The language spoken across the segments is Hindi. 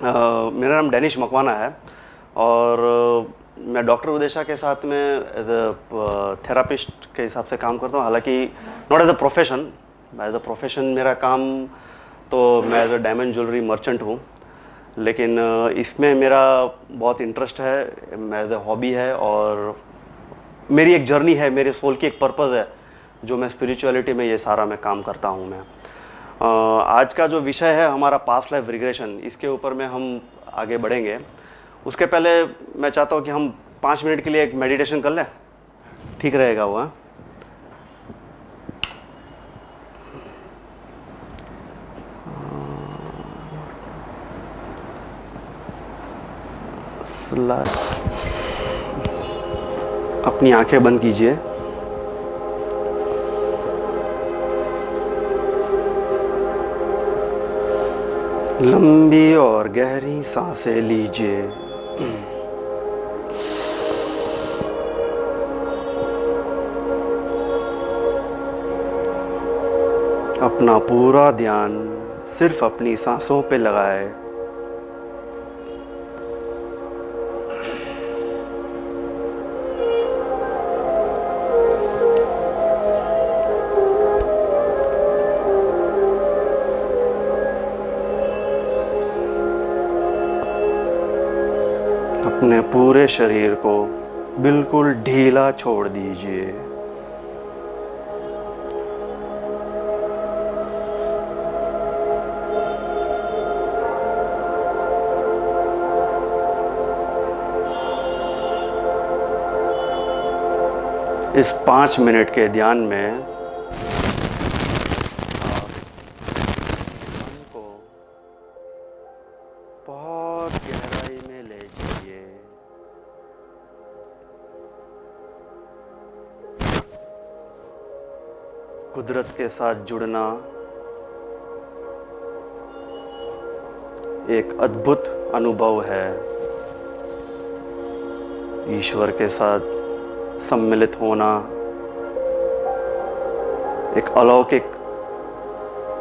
मेरा नाम डैनिश मकवाना है और मैं डॉक्टर उदेशा के साथ में एज अ थेरापिस्ट के हिसाब से काम करता हूँ। हालांकि not as a profession, as a profession मेरा काम तो मैं as a diamond jewellery merchant हूँ, लेकिन इसमें मेरा बहुत इंटरेस्ट है, एज अ हॉबी है और मेरी एक जर्नी है, मेरे सोल की एक पर्पज़ है जो मैं स्पिरिचुअलिटी में ये सारा मैं काम करता हूँ। मैं आज का जो विषय है हमारा पास्ट लाइफ रिग्रेशन, इसके ऊपर में हम आगे बढ़ेंगे। उसके पहले मैं चाहता हूँ कि हम 5 मिनट के लिए एक मेडिटेशन कर लें, ठीक रहेगा वो? हाँ, अपनी आंखें बंद कीजिए। लंबी और गहरी सांसें लीजिए। अपना पूरा ध्यान सिर्फ अपनी सांसों पे लगाएं। अपने पूरे शरीर को बिल्कुल ढीला छोड़ दीजिए। इस 5 मिनट के ध्यान में आप मन को बहुत गहराई में ले जाइए। कुदरत के साथ जुड़ना एक अद्भुत अनुभव है। ईश्वर के साथ सम्मिलित होना एक अलौकिक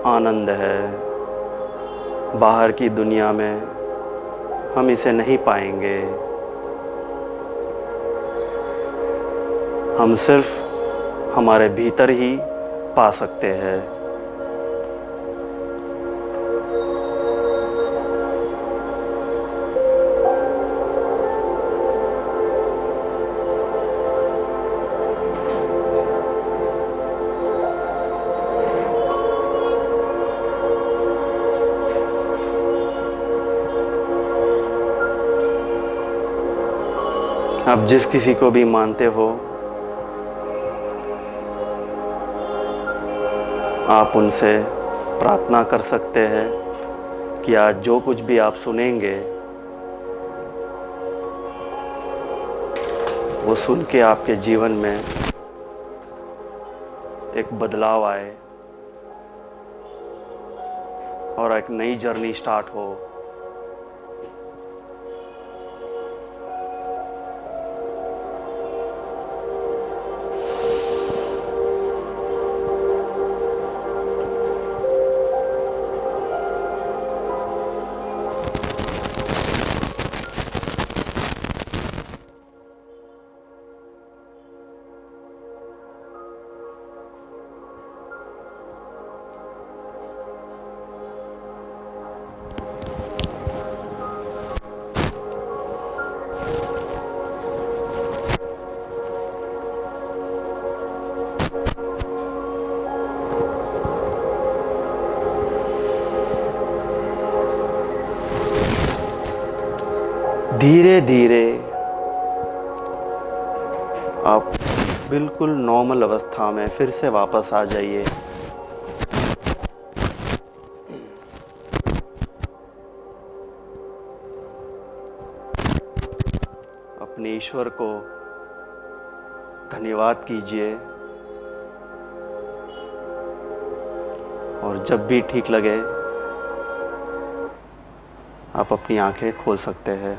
आनंद है। बाहर की दुनिया में हम इसे नहीं पाएंगे। हम सिर्फ हमारे भीतर ही पा सकते हैं। आप जिस किसी को भी मानते हो, आप उनसे प्रार्थना कर सकते हैं कि आज जो कुछ भी आप सुनेंगे वो सुन के आपके जीवन में एक बदलाव आए और एक नई जर्नी स्टार्ट हो। धीरे धीरे आप बिल्कुल नॉर्मल अवस्था में फिर से वापस आ जाइए। अपने ईश्वर को धन्यवाद कीजिए और जब भी ठीक लगे आप अपनी आंखें खोल सकते हैं।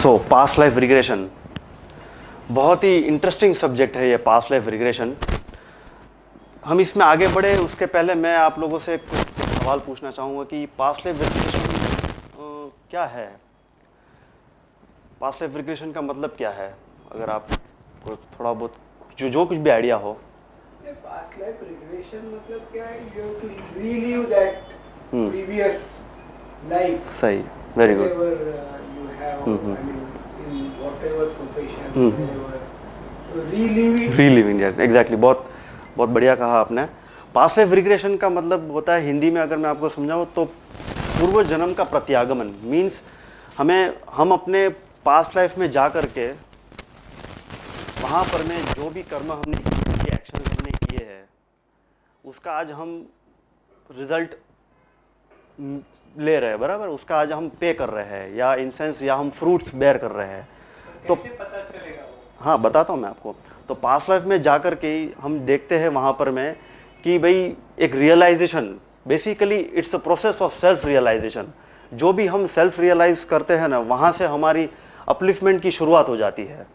सो पास्ट लाइफ रिग्रेशन बहुत ही इंटरेस्टिंग सब्जेक्ट है ये पास्ट लाइफ रिग्रेशन। हम इसमें आगे बढ़े उसके पहले मैं आप लोगों से कुछ सवाल पूछना चाहूँगा कि पास्ट लाइफ रिग्रेशन क्या है? पास्ट लाइफ रिग्रेशन का मतलब क्या है? अगर आपको थोड़ा बहुत जो कुछ भी आइडिया हो। पास्ट लाइफ रिग्रेशन मतलब क्या है? You have to relive that previous life. सही, very good. You have I mean in whatever profession, so reliving that, exactly. बहुत बहुत बढ़िया कहा आपने। पास्ट लाइफ रिग्रेशन का मतलब होता है, हिंदी में अगर मैं आपको समझाऊँ तो पूर्व जन्म का प्रत्यागमन। मीन्स हम अपने पास्ट लाइफ में जा कर के वहाँ पर में जो भी कर्म हमने किए, एक्शन हमने किए हैं, उसका आज हम रिजल्ट ले रहे हैं, बराबर। उसका आज हम पे कर रहे हैं, या इन सेंस या हम फ्रूट्स बेयर कर रहे हैं। तो पता चलेगा वो? हाँ, बताता हूँ मैं आपको। तो पास्ट लाइफ में जा कर के हम देखते हैं वहाँ पर में कि भाई एक realisation, basically it's a process of self realisation. जो भी हम सेल्फ रियलाइज करते हैं ना, वहाँ से हमारी अपलिफ्टमेंट की शुरुआत हो जाती है।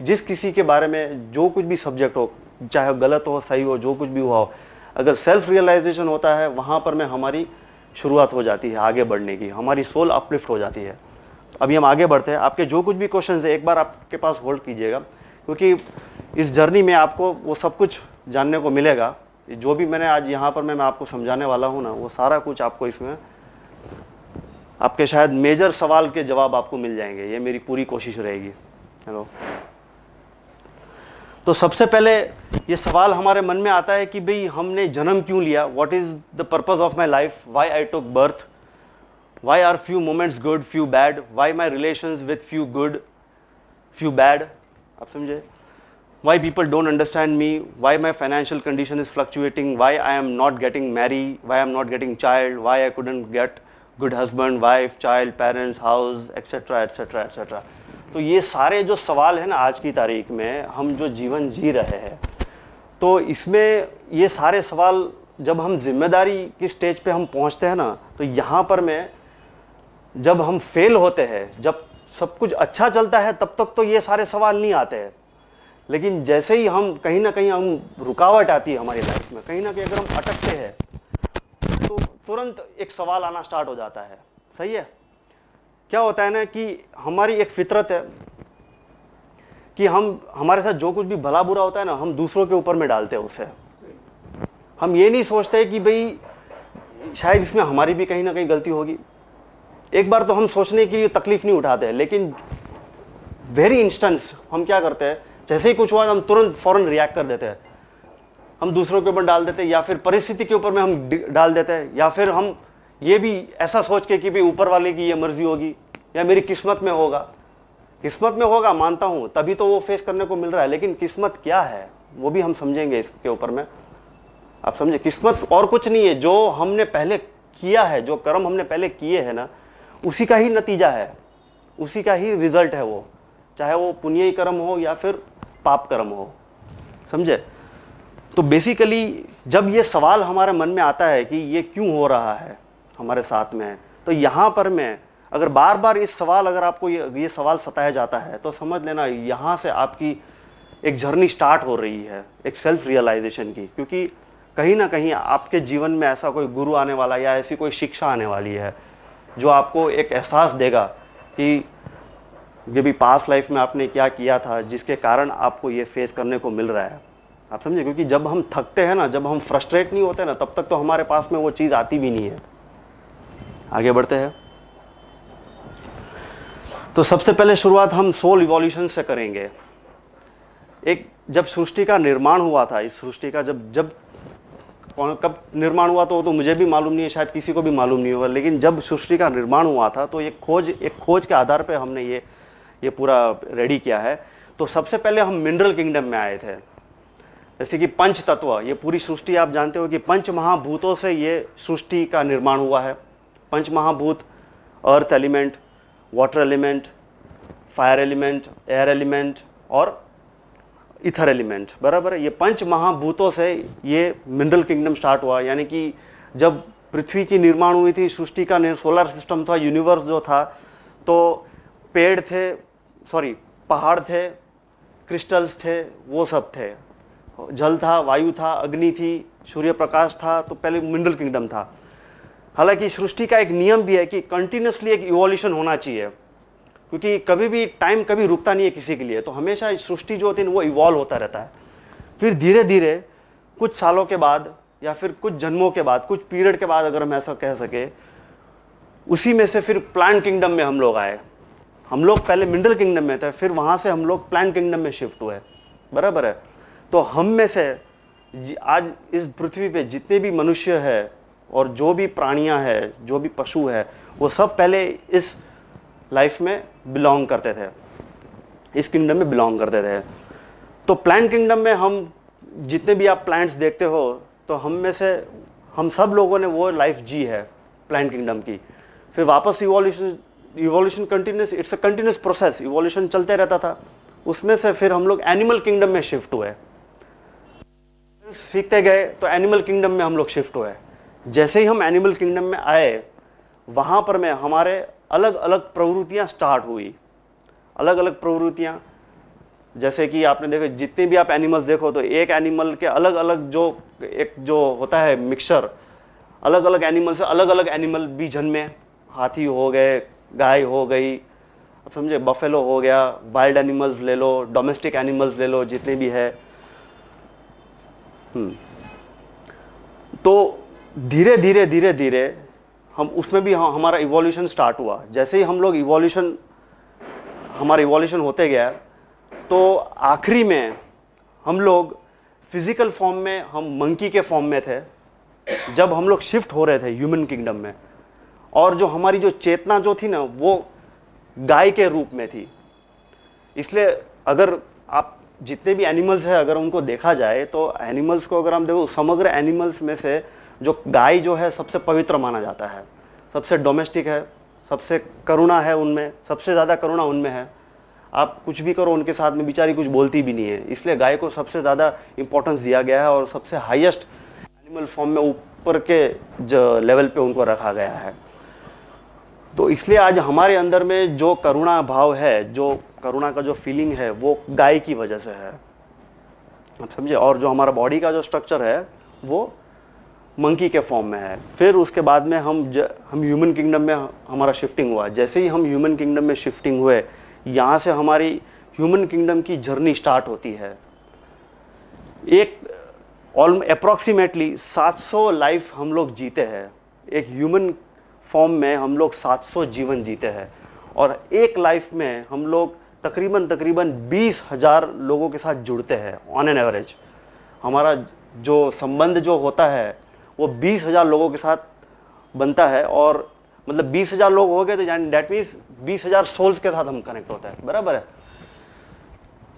जिस किसी के बारे में जो कुछ भी सब्जेक्ट हो, चाहे गलत हो सही हो, जो कुछ भी हुआ हो, अगर सेल्फ रियलाइजेशन होता है वहाँ पर में हमारी शुरुआत हो जाती है आगे बढ़ने की, हमारी सोल अपलिफ्ट हो जाती है। अभी हम आगे बढ़ते हैं। आपके जो कुछ भी क्वेश्चन है एक बार आपके पास होल्ड कीजिएगा, क्योंकि इस जर्नी में आपको वो सब कुछ जानने को मिलेगा। जो भी मैंने आज यहाँ पर मैं आपको समझाने वाला हूँ ना, वो सारा कुछ आपको इसमें आपके शायद मेजर सवाल के जवाब आपको मिल जाएंगे। ये मेरी पूरी कोशिश रहेगी। हेलो। तो सबसे पहले ये सवाल हमारे मन में आता है कि भाई हमने जन्म क्यों लिया? What is the purpose of my life? Why I took birth? Why are few moments good, few bad? Why my relations with few good, few bad? आप समझे? Why people don't understand me? Why my financial condition is fluctuating? Why I am not getting married? Why I am not getting child? Why I couldn't get good husband, wife, child, parents, house, etc. etc. etc. तो ये सारे जो सवाल हैं ना, आज की तारीख में हम जो जीवन जी रहे हैं, तो इसमें ये सारे सवाल जब हम जिम्मेदारी की स्टेज पे हम पहुंचते हैं ना, तो यहाँ पर में जब हम फेल होते हैं, जब सब कुछ अच्छा चलता है, तब तक तो ये सारे सवाल नहीं आते हैं। लेकिन जैसे ही हम कहीं ना कहीं हम रुकावट आती है हमारी लाइफ में, कहीं ना कहीं अगर हम अटकते हैं, तो तुरंत एक सवाल आना स्टार्ट हो जाता है। सही है? क्या होता है ना कि हमारी एक फितरत है कि हमारे साथ जो कुछ भी भला बुरा होता है ना, हम दूसरों के ऊपर में डालते हैं उसे। हम ये नहीं सोचते कि भाई शायद इसमें हमारी भी कहीं ना कहीं गलती होगी। एक बार तो हम सोचने की तकलीफ नहीं उठाते, लेकिन वेरी इंस्टेंस हम क्या करते हैं, जैसे ही कुछ हुआ हम तुरंत फौरन रिएक्ट कर देते हैं। हम दूसरों के ऊपर डाल देते हैं, या फिर परिस्थिति के ऊपर में हम डाल देते हैं, या फिर हम ये भी ऐसा सोच के कि भाई ऊपर वाले की ये मर्जी होगी या मेरी किस्मत में होगा। किस्मत में होगा मानता हूँ, तभी तो वो फेस करने को मिल रहा है, लेकिन किस्मत क्या है वो भी हम समझेंगे इसके ऊपर में। आप समझे? किस्मत और कुछ नहीं है, जो हमने पहले किया है, जो कर्म हमने पहले किए हैं ना, उसी का ही नतीजा है, उसी का ही रिजल्ट है वो, चाहे वो पुण्य कर्म हो या फिर पाप कर्म हो। समझे? तो बेसिकली जब ये सवाल हमारे मन में आता है कि ये क्यों हो रहा है हमारे साथ में, तो यहाँ पर मैं अगर बार बार इस सवाल अगर आपको ये सवाल सताया जाता है, तो समझ लेना यहाँ से आपकी एक जर्नी स्टार्ट हो रही है, एक सेल्फ रियलाइजेशन की। क्योंकि कहीं ना कहीं आपके जीवन में ऐसा कोई गुरु आने वाला या ऐसी कोई शिक्षा आने वाली है जो आपको एक एहसास देगा कि ये भी पास्ट लाइफ में आपने क्या किया था जिसके कारण आपको ये फेस करने को मिल रहा है। आप समझे? क्योंकि जब हम थकते हैं ना, जब हम फ्रस्ट्रेट नहीं होते ना, तब तक तो हमारे पास में वो चीज़ आती भी नहीं है। आगे बढ़ते हैं। तो सबसे पहले शुरुआत हम सोल इवोल्यूशन से करेंगे। एक जब सृष्टि का निर्माण हुआ था, इस सृष्टि का जब कब निर्माण हुआ तो मुझे भी मालूम नहीं है, शायद किसी को भी मालूम नहीं होगा, लेकिन जब सृष्टि का निर्माण हुआ था तो एक खोज के आधार पे हमने ये पूरा रेडी किया है। तो सबसे पहले हम मिनरल किंगडम में आए थे। जैसे कि पंच तत्व, ये पूरी सृष्टि आप जानते हो कि पंच महाभूतों से ये सृष्टि का निर्माण हुआ है। पंच महाभूत, earth element, water element, fire element, air element और इथर एलिमेंट, बराबर है। ये पंच महाभूतों से ये मिनरल किंगडम स्टार्ट हुआ। यानी कि जब पृथ्वी की निर्माण हुई थी, सृष्टि का सोलर सिस्टम था, यूनिवर्स जो था, तो पेड़ थे, सॉरी पहाड़ थे, क्रिस्टल्स थे, वो सब थे, जल था, वायु था, अग्नि थी, सूर्य प्रकाश था, तो पहले मिनरल किंगडम था। हालांकि सृष्टि का एक नियम भी है कि कंटिन्यूसली एक इवोल्यूशन होना चाहिए, क्योंकि कभी भी टाइम कभी रुकता नहीं है किसी के लिए, तो हमेशा सृष्टि जो होती है वो इवॉल्व होता रहता है। फिर धीरे धीरे कुछ सालों के बाद या फिर कुछ जन्मों के बाद, कुछ पीरियड के बाद, अगर हम ऐसा कह सके, उसी में से फिर प्लांट किंगडम में हम लोग आए। हम लोग पहले मिनरल किंगडम में थे, फिर वहाँ से हम लोग प्लांट किंगडम में शिफ्ट हुए, बराबर है। तो हम में से आज इस पृथ्वी पे जितने भी मनुष्य है और जो भी प्राणियां हैं, जो भी पशु है, वो सब पहले इस लाइफ में बिलोंग करते थे, इस किंगडम में बिलोंग करते थे। तो प्लांट किंगडम में हम जितने भी आप प्लांट्स देखते हो, तो हम में से हम सब लोगों ने वो लाइफ जी है प्लांट किंगडम की। फिर वापस evolution continuous, it's a continuous process, evolution चलते रहता था। उसमें से फिर हम लोग एनिमल किंगडम में शिफ्ट हुए, सीखते गए, तो एनिमल किंगडम में हम लोग शिफ्ट हुए। जैसे ही हम एनिमल किंगडम में आए, वहाँ पर में हमारे अलग अलग प्रवृत्तियाँ स्टार्ट हुई, अलग अलग प्रवृत्तियाँ। जैसे कि आपने देखो, जितने भी आप एनिमल्स देखो, तो एक एनिमल के अलग अलग जो होता है मिक्सचर, अलग अलग एनिमल से अलग अलग एनिमल भी जन्मे। हाथी हो गए, गाय हो गई, अब समझे, बफेलो हो गया, वाइल्ड एनिमल्स ले लो, डोमेस्टिक एनिमल्स ले लो, जितने भी है। तो धीरे धीरे धीरे धीरे हम उसमें भी हमारा इवोल्यूशन स्टार्ट हुआ। जैसे ही हम लोग हमारा इवोल्यूशन होते गया, तो आखिरी में हम लोग फिजिकल फॉर्म में, हम मंकी के फॉर्म में थे जब हम लोग शिफ्ट हो रहे थे ह्यूमन किंगडम में। और जो हमारी जो चेतना जो थी ना, वो गाय के रूप में थी। इसलिए अगर आप जितने भी एनिमल्स हैं, अगर उनको देखा जाए, तो एनिमल्स को अगर हम देखो, समग्र एनिमल्स में से जो गाय जो है सबसे पवित्र माना जाता है, सबसे डोमेस्टिक है, सबसे करुणा है उनमें, सबसे ज़्यादा करुणा उनमें है। आप कुछ भी करो उनके साथ में, बेचारी कुछ बोलती भी नहीं है, इसलिए गाय को सबसे ज़्यादा इंपॉर्टेंस दिया गया है और सबसे हाईएस्ट एनिमल फॉर्म में ऊपर के जो लेवल पे उनको रखा गया है। तो इसलिए आज हमारे अंदर में जो करुणा भाव है, जो करुणा का जो फीलिंग है, वो गाय की वजह से है, आप समझे। और जो हमारा बॉडी का जो स्ट्रक्चर है, वो मंकी के फॉर्म में है। फिर उसके बाद में हम ह्यूमन किंगडम में हमारा शिफ्टिंग हुआ। जैसे ही हम ह्यूमन किंगडम में शिफ्टिंग हुए, यहाँ से हमारी ह्यूमन किंगडम की जर्नी स्टार्ट होती है। एक अप्रॉक्सीमेटली 700 लाइफ हम लोग जीते हैं। एक ह्यूमन फॉर्म में हम लोग 700 जीवन जीते हैं, और एक लाइफ में हम लोग तकरीबन 20,000 लोगों के साथ जुड़ते हैं ऑन एन एवरेज। हमारा जो संबंध जो होता है वो 20,000 लोगों के साथ बनता है, और मतलब 20,000 लोग हो गए तो दैट मीन्स 20,000 सोल्स के साथ हम कनेक्ट होते हैं, बराबर है।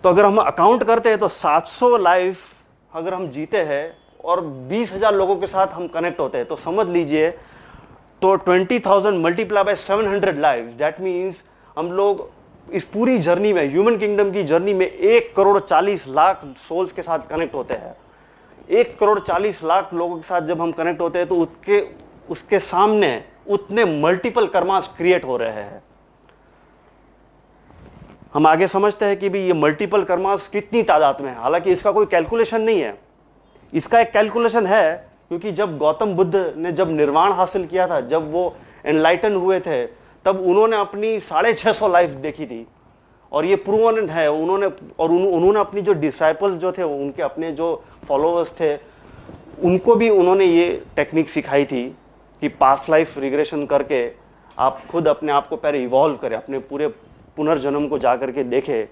तो अगर हम अकाउंट करते हैं तो 700 लाइफ अगर हम जीते हैं और 20,000 लोगों के साथ हम कनेक्ट होते हैं, तो समझ लीजिए, तो 20,000 multiply by 700 life, that means हम लोग इस पूरी जर्नी में, ह्यूमन किंगडम की जर्नी में 1,40,00,000 सोल्स के साथ कनेक्ट होते हैं। 1,40,00,000 लोगों के साथ जब हम कनेक्ट होते हैं, तो उसके सामने उतने मल्टीपल कर्मास क्रिएट हो रहे हैं। हम आगे समझते हैं कि भी ये मल्टीपल कर्मास कितनी तादाद में है। हालांकि इसका कोई कैलकुलेशन नहीं है, इसका एक कैलकुलेशन है, क्योंकि जब गौतम बुद्ध ने जब निर्वाण हासिल किया था, जब वो एनलाइटन हुए थे, तब उन्होंने अपनी 650 लाइफ देखी थी, और ये प्रूवन है। उन्होंने अपनी जो डिसाइपल्स जो थे, उनके अपने जो फॉलोअर्स थे, उनको भी उन्होंने ये टेक्निक सिखाई थी कि पास्ट लाइफ रिग्रेशन करके आप खुद अपने आप को पहले इवॉल्व करें, अपने पूरे पुनर्जन्म को जा करके देखे।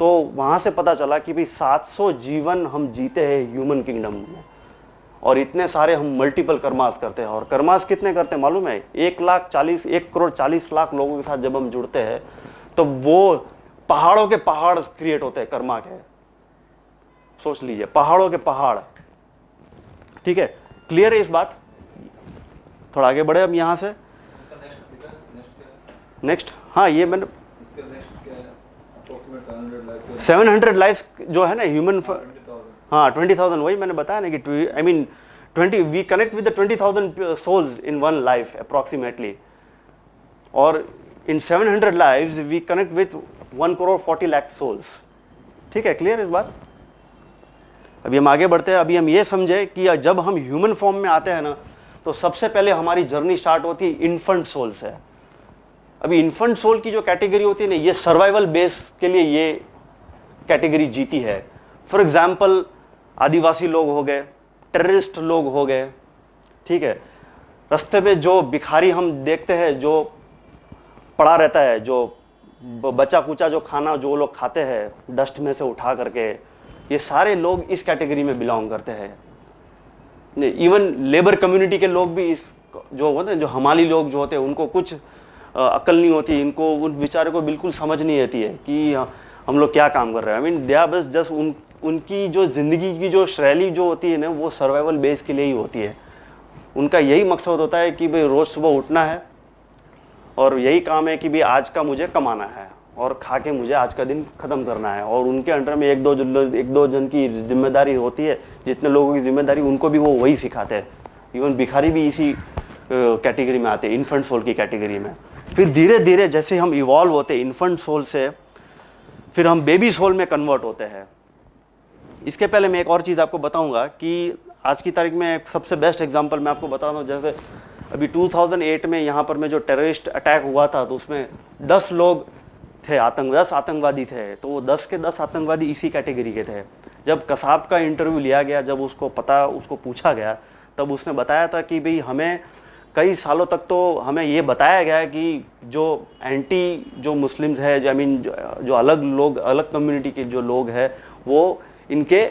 तो वहाँ से पता चला कि भाई 700 जीवन हम जीते हैं ह्यूमन किंगडम में, और इतने सारे हम मल्टीपल कर्मास करते हैं। और कर्मास कितने करते हैं मालूम है? 1,40,00,000 लोगों के साथ जब हम जुड़ते हैं, तो वो पहाड़ों के पहाड़ क्रिएट होते हैं कर्मा के। सोच लीजिए, पहाड़ों के पहाड़। ठीक है, क्लियर है इस बात? थोड़ा आगे बढ़े अब यहाँ से। नेक्स्ट, हाँ, ये मैंने 700 लाइफ जो है ना ह्यूमन, हाँ 20,000, वही मैंने बताया ना कि I mean 20 we connect with the 20,000 souls in one life approximately. और in 700 lives we connect with 1 crore 40 lakh souls. ठीक है, क्लियर इस बात? अभी हम आगे बढ़ते हैं। अभी हम ये समझे कि जब हम ह्यूमन फॉर्म में आते हैं ना, तो सबसे पहले हमारी जर्नी स्टार्ट होती है इन्फेंट सोल से। अभी इन्फेंट सोल की जो कैटेगरी होती है ना, ये सर्वाइवल बेस के लिए ये कैटेगरी जीती है। फॉर एग्जाम्पल आदिवासी लोग हो गए, टेररिस्ट लोग हो गए, ठीक है, रास्ते पे जो भिखारी हम देखते हैं जो पड़ा रहता है, जो बचा कुचा जो खाना जो लोग खाते हैं डस्ट में से उठा करके, ये सारे लोग इस कैटेगरी में बिलोंग करते हैं। इवन लेबर कम्युनिटी के लोग भी इस जो होते हैं, जो हमाली लोग जो होते हैं, उनको कुछ अक्ल नहीं होती, इनको उन बेचारे को बिल्कुल समझ नहीं आती है कि हम लोग क्या काम कर रहे हैं। आई मीन दे आर बस जस्ट उनकी जो ज़िंदगी की जो शैली जो होती है ना, वो सर्वाइवल बेस के लिए ही होती है। उनका यही मकसद होता है कि भाई रोज़ सुबह उठना है और यही काम है कि भाई आज का मुझे कमाना है और खा के मुझे आज का दिन ख़त्म करना है। और उनके अंडर में एक दो जन की जिम्मेदारी होती है, जितने लोगों की जिम्मेदारी उनको भी वो वही सिखाते हैं। इवन भिखारी भी इसी कैटेगरी में आते हैं, इन्फेंट सोल की कैटेगरी में। फिर धीरे धीरे जैसे हम इवॉल्व होते हैं इन्फेंट सोल से, फिर हम बेबी सोल में कन्वर्ट होते हैं। इसके पहले मैं एक और चीज़ आपको बताऊंगा कि आज की तारीख में एक सबसे बेस्ट एग्जांपल मैं आपको बता रहा हूँ। जैसे अभी 2008 में यहाँ पर में जो टेररिस्ट अटैक हुआ था, तो उसमें 10 लोग थे, 10 आतंकवादी थे। तो वो 10 के 10 आतंकवादी इसी कैटेगरी के थे। जब कसाब का इंटरव्यू लिया गया, जब उसको पूछा गया, तब उसने बताया था कि भाई हमें कई सालों तक तो हमें ये बताया गया है कि जो एंटी जो मुस्लिम्स है, आई मीन जो अलग कम्युनिटी के जो लोग हैं, वो इनके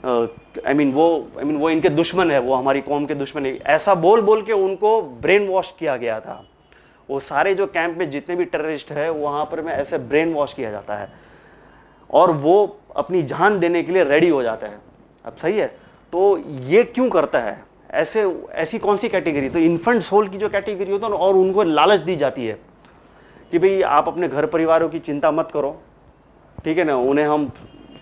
वो इनके दुश्मन है, वो हमारी कौम के दुश्मन है। ऐसा बोल बोल के उनको ब्रेन वॉश किया गया था। वो सारे जो कैंप में जितने भी टेररिस्ट है, वहाँ पर में ऐसे ब्रेन वॉश किया जाता है और वो अपनी जान देने के लिए रेडी हो जाता है। अब सही है, तो ये क्यों करता है? ऐसी कौन सी कैटेगरी? तो इन्फेंट सोल की जो कैटेगरी होता है ना, और उनको लालच दी जाती है कि भाई आप अपने घर परिवारों की चिंता मत करो, ठीक है ना, उन्हें हम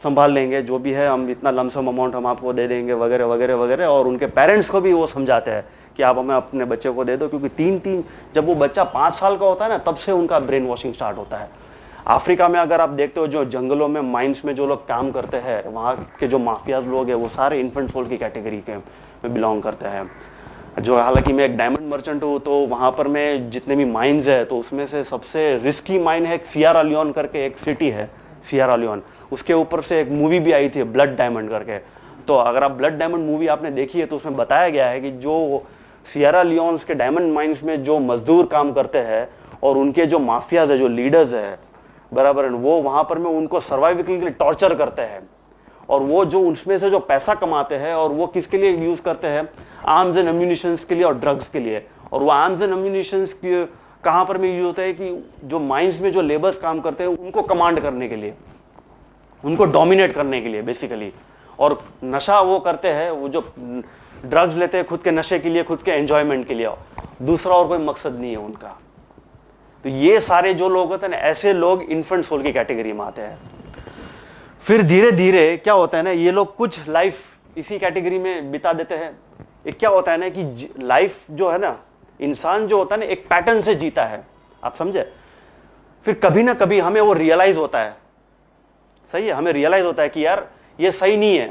संभाल लेंगे, जो भी है हम इतना लमसम अमाउंट हम आपको दे देंगे वगैरह वगैरह वगैरह। और उनके पेरेंट्स को भी वो समझाते हैं कि आप हमें अपने बच्चे को दे दो, क्योंकि जब वो बच्चा 5 साल का होता है ना, तब से उनका ब्रेन वॉशिंग स्टार्ट होता है। अफ्रीका में अगर आप देखते हो, जो जंगलों में माइंस में जो लोग काम करते हैं, वहाँ के जो माफियाज लोग हैं, वो सारे इन्फेंट सोल की कैटेगरी के में बिलोंग करते हैं। जो हालांकि मैं एक डायमंड मर्चेंट हूँ, तो वहाँ पर मैं जितने भी माइंस है, तो उसमें से सबसे रिस्की माइन है सियरा लियोन करके एक सिटी है, सियरा लियोन। उसके ऊपर से एक मूवी भी आई थी ब्लड डायमंड करके। तो अगर आप ब्लड डायमंड मूवी आपने देखी है, तो उसमें बताया गया है कि जो सियरा लियोन्स के डायमंड माइंस में जो मजदूर काम करते हैं और उनके जो माफियाज है, जो लीडर्स है, बराबर है, वो वहाँ पर में उनको सर्वाइवल के लिए टॉर्चर करते हैं। और वो जो उसमें से जो पैसा कमाते हैं, और वो किसके लिए यूज़ करते हैं? आर्म्स एंड एम्यूनिशंस के लिए और ड्रग्स के लिए। और वो आर्म्स एंड एम्यूनिशंस कहाँ पर में यूज होता है? कि जो माइंस में जो लेबर्स काम करते हैं, उनको कमांड करने के लिए, उनको डोमिनेट करने के लिए बेसिकली। और नशा वो करते हैं, वो जो ड्रग्स लेते हैं खुद के नशे के लिए, खुद के एंजॉयमेंट के लिए, दूसरा और कोई मकसद नहीं है उनका। तो ये सारे जो लोग होते हैं ना, ऐसे लोग इन्फेंट सोल की कैटेगरी में आते हैं। फिर धीरे धीरे क्या होता है ना, ये लोग कुछ लाइफ इसी कैटेगरी में बिता देते हैं। एक क्या होता है ना कि लाइफ जो है ना, इंसान जो होता है ना, एक पैटर्न से जीता है, आप समझे। फिर कभी ना कभी हमें वो रियलाइज होता है, सही है, हमें रियलाइज होता है कि यार ये सही नहीं है,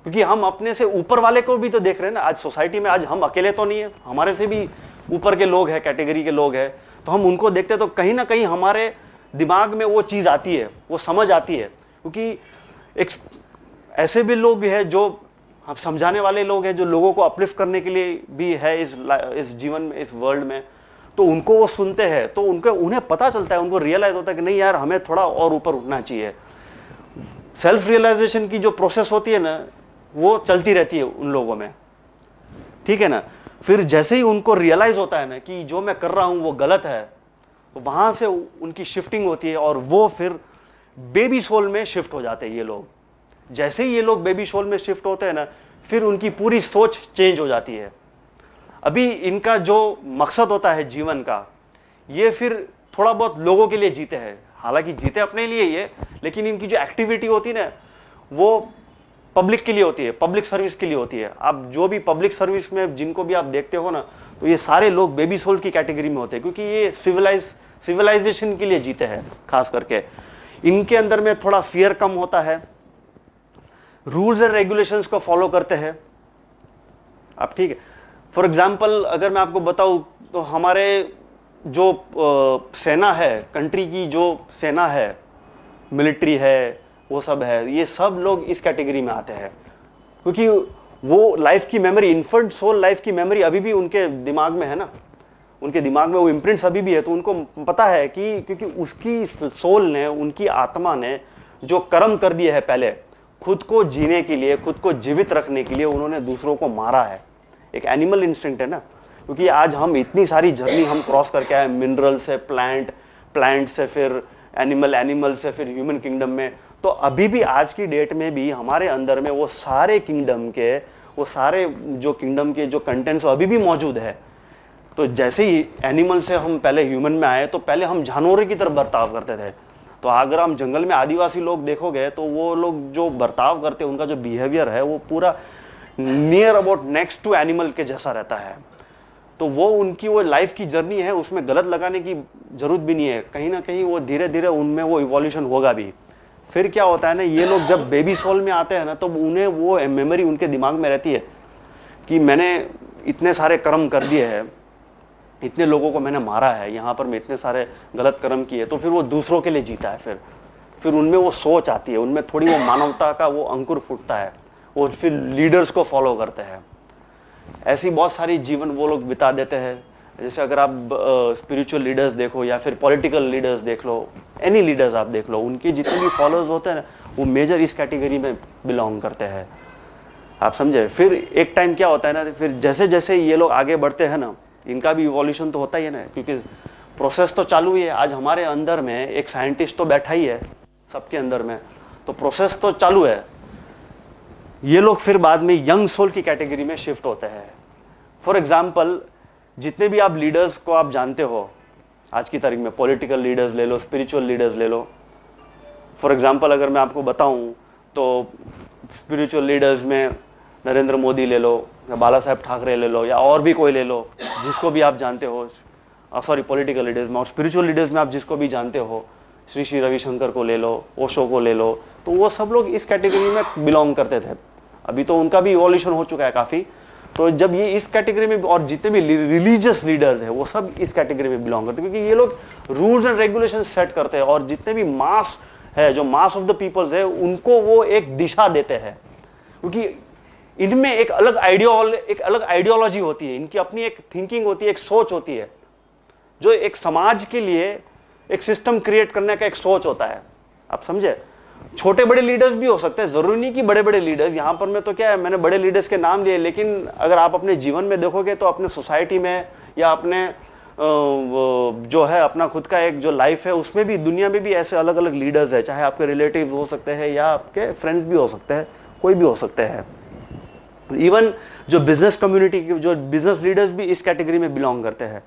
क्योंकि हम अपने से ऊपर वाले को भी तो देख रहे हैं ना। आज सोसाइटी में आज हम अकेले तो नहीं है, हमारे से भी ऊपर के लोग हैं, कैटेगरी के लोग हैं। तो हम उनको देखते हैं, तो कहीं ना कहीं हमारे दिमाग में वो चीज़ आती है, वो समझ आती है। क्योंकि एक ऐसे भी लोग हैं जो हम समझाने वाले लोग हैं, जो लोगों को अपलिफ्ट करने के लिए भी है इस जीवन में, इस वर्ल्ड में। तो उनको वो सुनते हैं, तो उन्हें पता चलता है, उनको रियलाइज होता है कि नहीं यार, हमें थोड़ा और ऊपर उठना चाहिए। सेल्फ रियलाइजेशन की जो प्रोसेस होती है ना, वो चलती रहती है उन लोगों में, ठीक है ना। फिर जैसे ही उनको रियलाइज होता है ना कि जो मैं कर रहा हूं वो गलत है, तो वहां से उनकी शिफ्टिंग होती है और वो फिर बेबी सोल में शिफ्ट हो जाते हैं ये लोग। जैसे ही ये लोग बेबी सोल में शिफ्ट होते हैं ना, फिर उनकी पूरी सोच चेंज हो जाती है। अभी इनका जो मकसद होता है जीवन का, ये फिर थोड़ा बहुत लोगों के लिए जीते हैं। हालांकि जीते अपने लिए ये, लेकिन इनकी जो एक्टिविटी होती है ना, वो पब्लिक के लिए होती है, पब्लिक सर्विस के लिए होती है। आप जो भी पब्लिक सर्विस में जिनको भी आप देखते हो ना, तो ये सारे लोग बेबी सोल की कैटेगरी में होते हैं, क्योंकि ये सिविलाइजेशन के लिए जीते हैं खास करके। इनके अंदर में थोड़ा फियर कम होता है, रूल्स एंड रेगुलेशंस को फॉलो करते हैं आप, ठीक है। फॉर एग्जाम्पल अगर मैं आपको बताऊं तो हमारे जो सेना है, कंट्री की जो सेना है, मिलिट्री है, वो सब है, ये सब लोग इस कैटेगरी में आते हैं, क्योंकि वो लाइफ की मेमोरी, इन्फेंट सोल लाइफ की मेमोरी अभी भी उनके दिमाग में है ना, उनके दिमाग में वो इम्प्रिंट्स अभी भी है। तो उनको पता है कि क्योंकि उसकी सोल ने, उनकी आत्मा ने जो कर्म कर दिए है पहले, खुद को जीने के लिए, खुद को जीवित रखने के लिए उन्होंने दूसरों को मारा है। एक एनिमल इंस्टिंक्ट है ना, क्योंकि आज हम इतनी सारी जर्नी हम क्रॉस करके आए, मिनरल से प्लांट से फिर एनिमल से फिर ह्यूमन किंगडम में। तो अभी भी आज की डेट में भी हमारे अंदर में वो सारे किंगडम के, वो सारे जो किंगडम के जो कंटेंट्स अभी भी मौजूद है। तो जैसे ही एनिमल से हम पहले ह्यूमन में आए, तो पहले हम जानवरों की तरफ बर्ताव करते थे। तो अगर हम जंगल में आदिवासी लोग देखोगे तो वो लोग जो बर्ताव करते हैं, उनका जो बिहेवियर है वो पूरा near about next to animal के जैसा रहता है। तो वो उनकी वो लाइफ की जर्नी है, उसमें गलत लगाने की जरूरत भी नहीं है। कहीं ना कहीं वो धीरे धीरे उनमें वो इवोल्यूशन होगा भी। फिर क्या होता है ना, ये लोग जब बेबी सोल में आते हैं ना, तो उन्हें वो मेमोरी उनके दिमाग में रहती है कि मैंने इतने सारे कर्म कर दिए हैं, इतने लोगों को मैंने मारा है, यहाँ पर मैं इतने सारे गलत कर्म किए। तो फिर वो दूसरों के लिए जीता है। फिर उनमें वो सोच आती है, उनमें थोड़ी वो मानवता का वो अंकुर फूटता है, वो फिर लीडर्स को फॉलो करते हैं। ऐसी बहुत सारी जीवन वो लोग बिता देते हैं। जैसे अगर आप स्पिरिचुअल लीडर्स देखो या फिर पॉलिटिकल लीडर्स देख लो, एनी लीडर्स आप देख लो, उनके जितने भी फॉलोअर्स होते हैं ना, वो मेजर इस कैटेगरी में बिलोंग करते हैं, आप समझे। फिर एक टाइम क्या होता है ना, फिर जैसे जैसे ये लोग आगे बढ़ते हैं ना, इनका भी इवोल्यूशन तो होता ही है ना, क्योंकि प्रोसेस तो चालू ही है। आज हमारे अंदर में एक साइंटिस्ट तो बैठा ही है सबके अंदर में, तो प्रोसेस तो चालू है। ये लोग फिर बाद में यंग सोल की कैटेगरी में शिफ्ट होते हैं। फॉर एग्जाम्पल, जितने भी आप लीडर्स को आप जानते हो आज की तारीख में, पॉलिटिकल लीडर्स ले लो, स्पिरिचुअल लीडर्स ले लो। फॉर एग्जाम्पल अगर मैं आपको बताऊं तो स्पिरिचुअल लीडर्स में नरेंद्र मोदी ले लो, या बाला साहेब ठाकरे ले लो, या और भी कोई ले लो जिसको भी आप जानते हो। सॉरी, पॉलिटिकल लीडर्स में। और स्पिरिचुअल लीडर्स में आप जिसको भी जानते हो, श्री रविशंकर को ले लो, ओशो को ले लो, तो वो सब लोग इस कैटेगरी में बिलोंग करते थे। अभी तो उनका भी इवोल्यूशन हो चुका है काफ़ी। तो जब ये इस कैटेगरी में, और जितने भी रिलीजियस लीडर्स हैं वो सब इस कैटेगरी में बिलोंग करते हैं, क्योंकि ये लोग रूल्स एंड रेगुलेशन सेट करते हैं। और जितने भी मास है, जो मास ऑफ द पीपल्स है, उनको वो एक दिशा देते हैं, क्योंकि इनमें एक अलग आइडियोलॉजी होती है, इनकी अपनी एक थिंकिंग होती है, एक सोच होती है, जो एक समाज के लिए एक सिस्टम क्रिएट करने का एक सोच होता है, आप समझे। छोटे बड़े लीडर्स भी हो सकते हैं, जरूरी नहीं कि बड़े बड़े लीडर्स। यहां पर मैं तो क्या है, मैंने बड़े लीडर्स के नाम लिए, लेकिन अगर आप अपने जीवन में देखोगे तो अपने सोसाइटी में या अपने जो है अपना खुद का एक जो लाइफ है, उसमें भी, दुनिया में भी ऐसे अलग अलग लीडर्स है। चाहे आपके रिलेटिव हो सकते हैं या आपके फ्रेंड्स भी हो सकते हैं, कोई भी हो सकते हैं। इवन जो बिजनेस कम्युनिटी के जो बिजनेस लीडर्स भी इस कैटेगरी में बिलोंग करते हैं।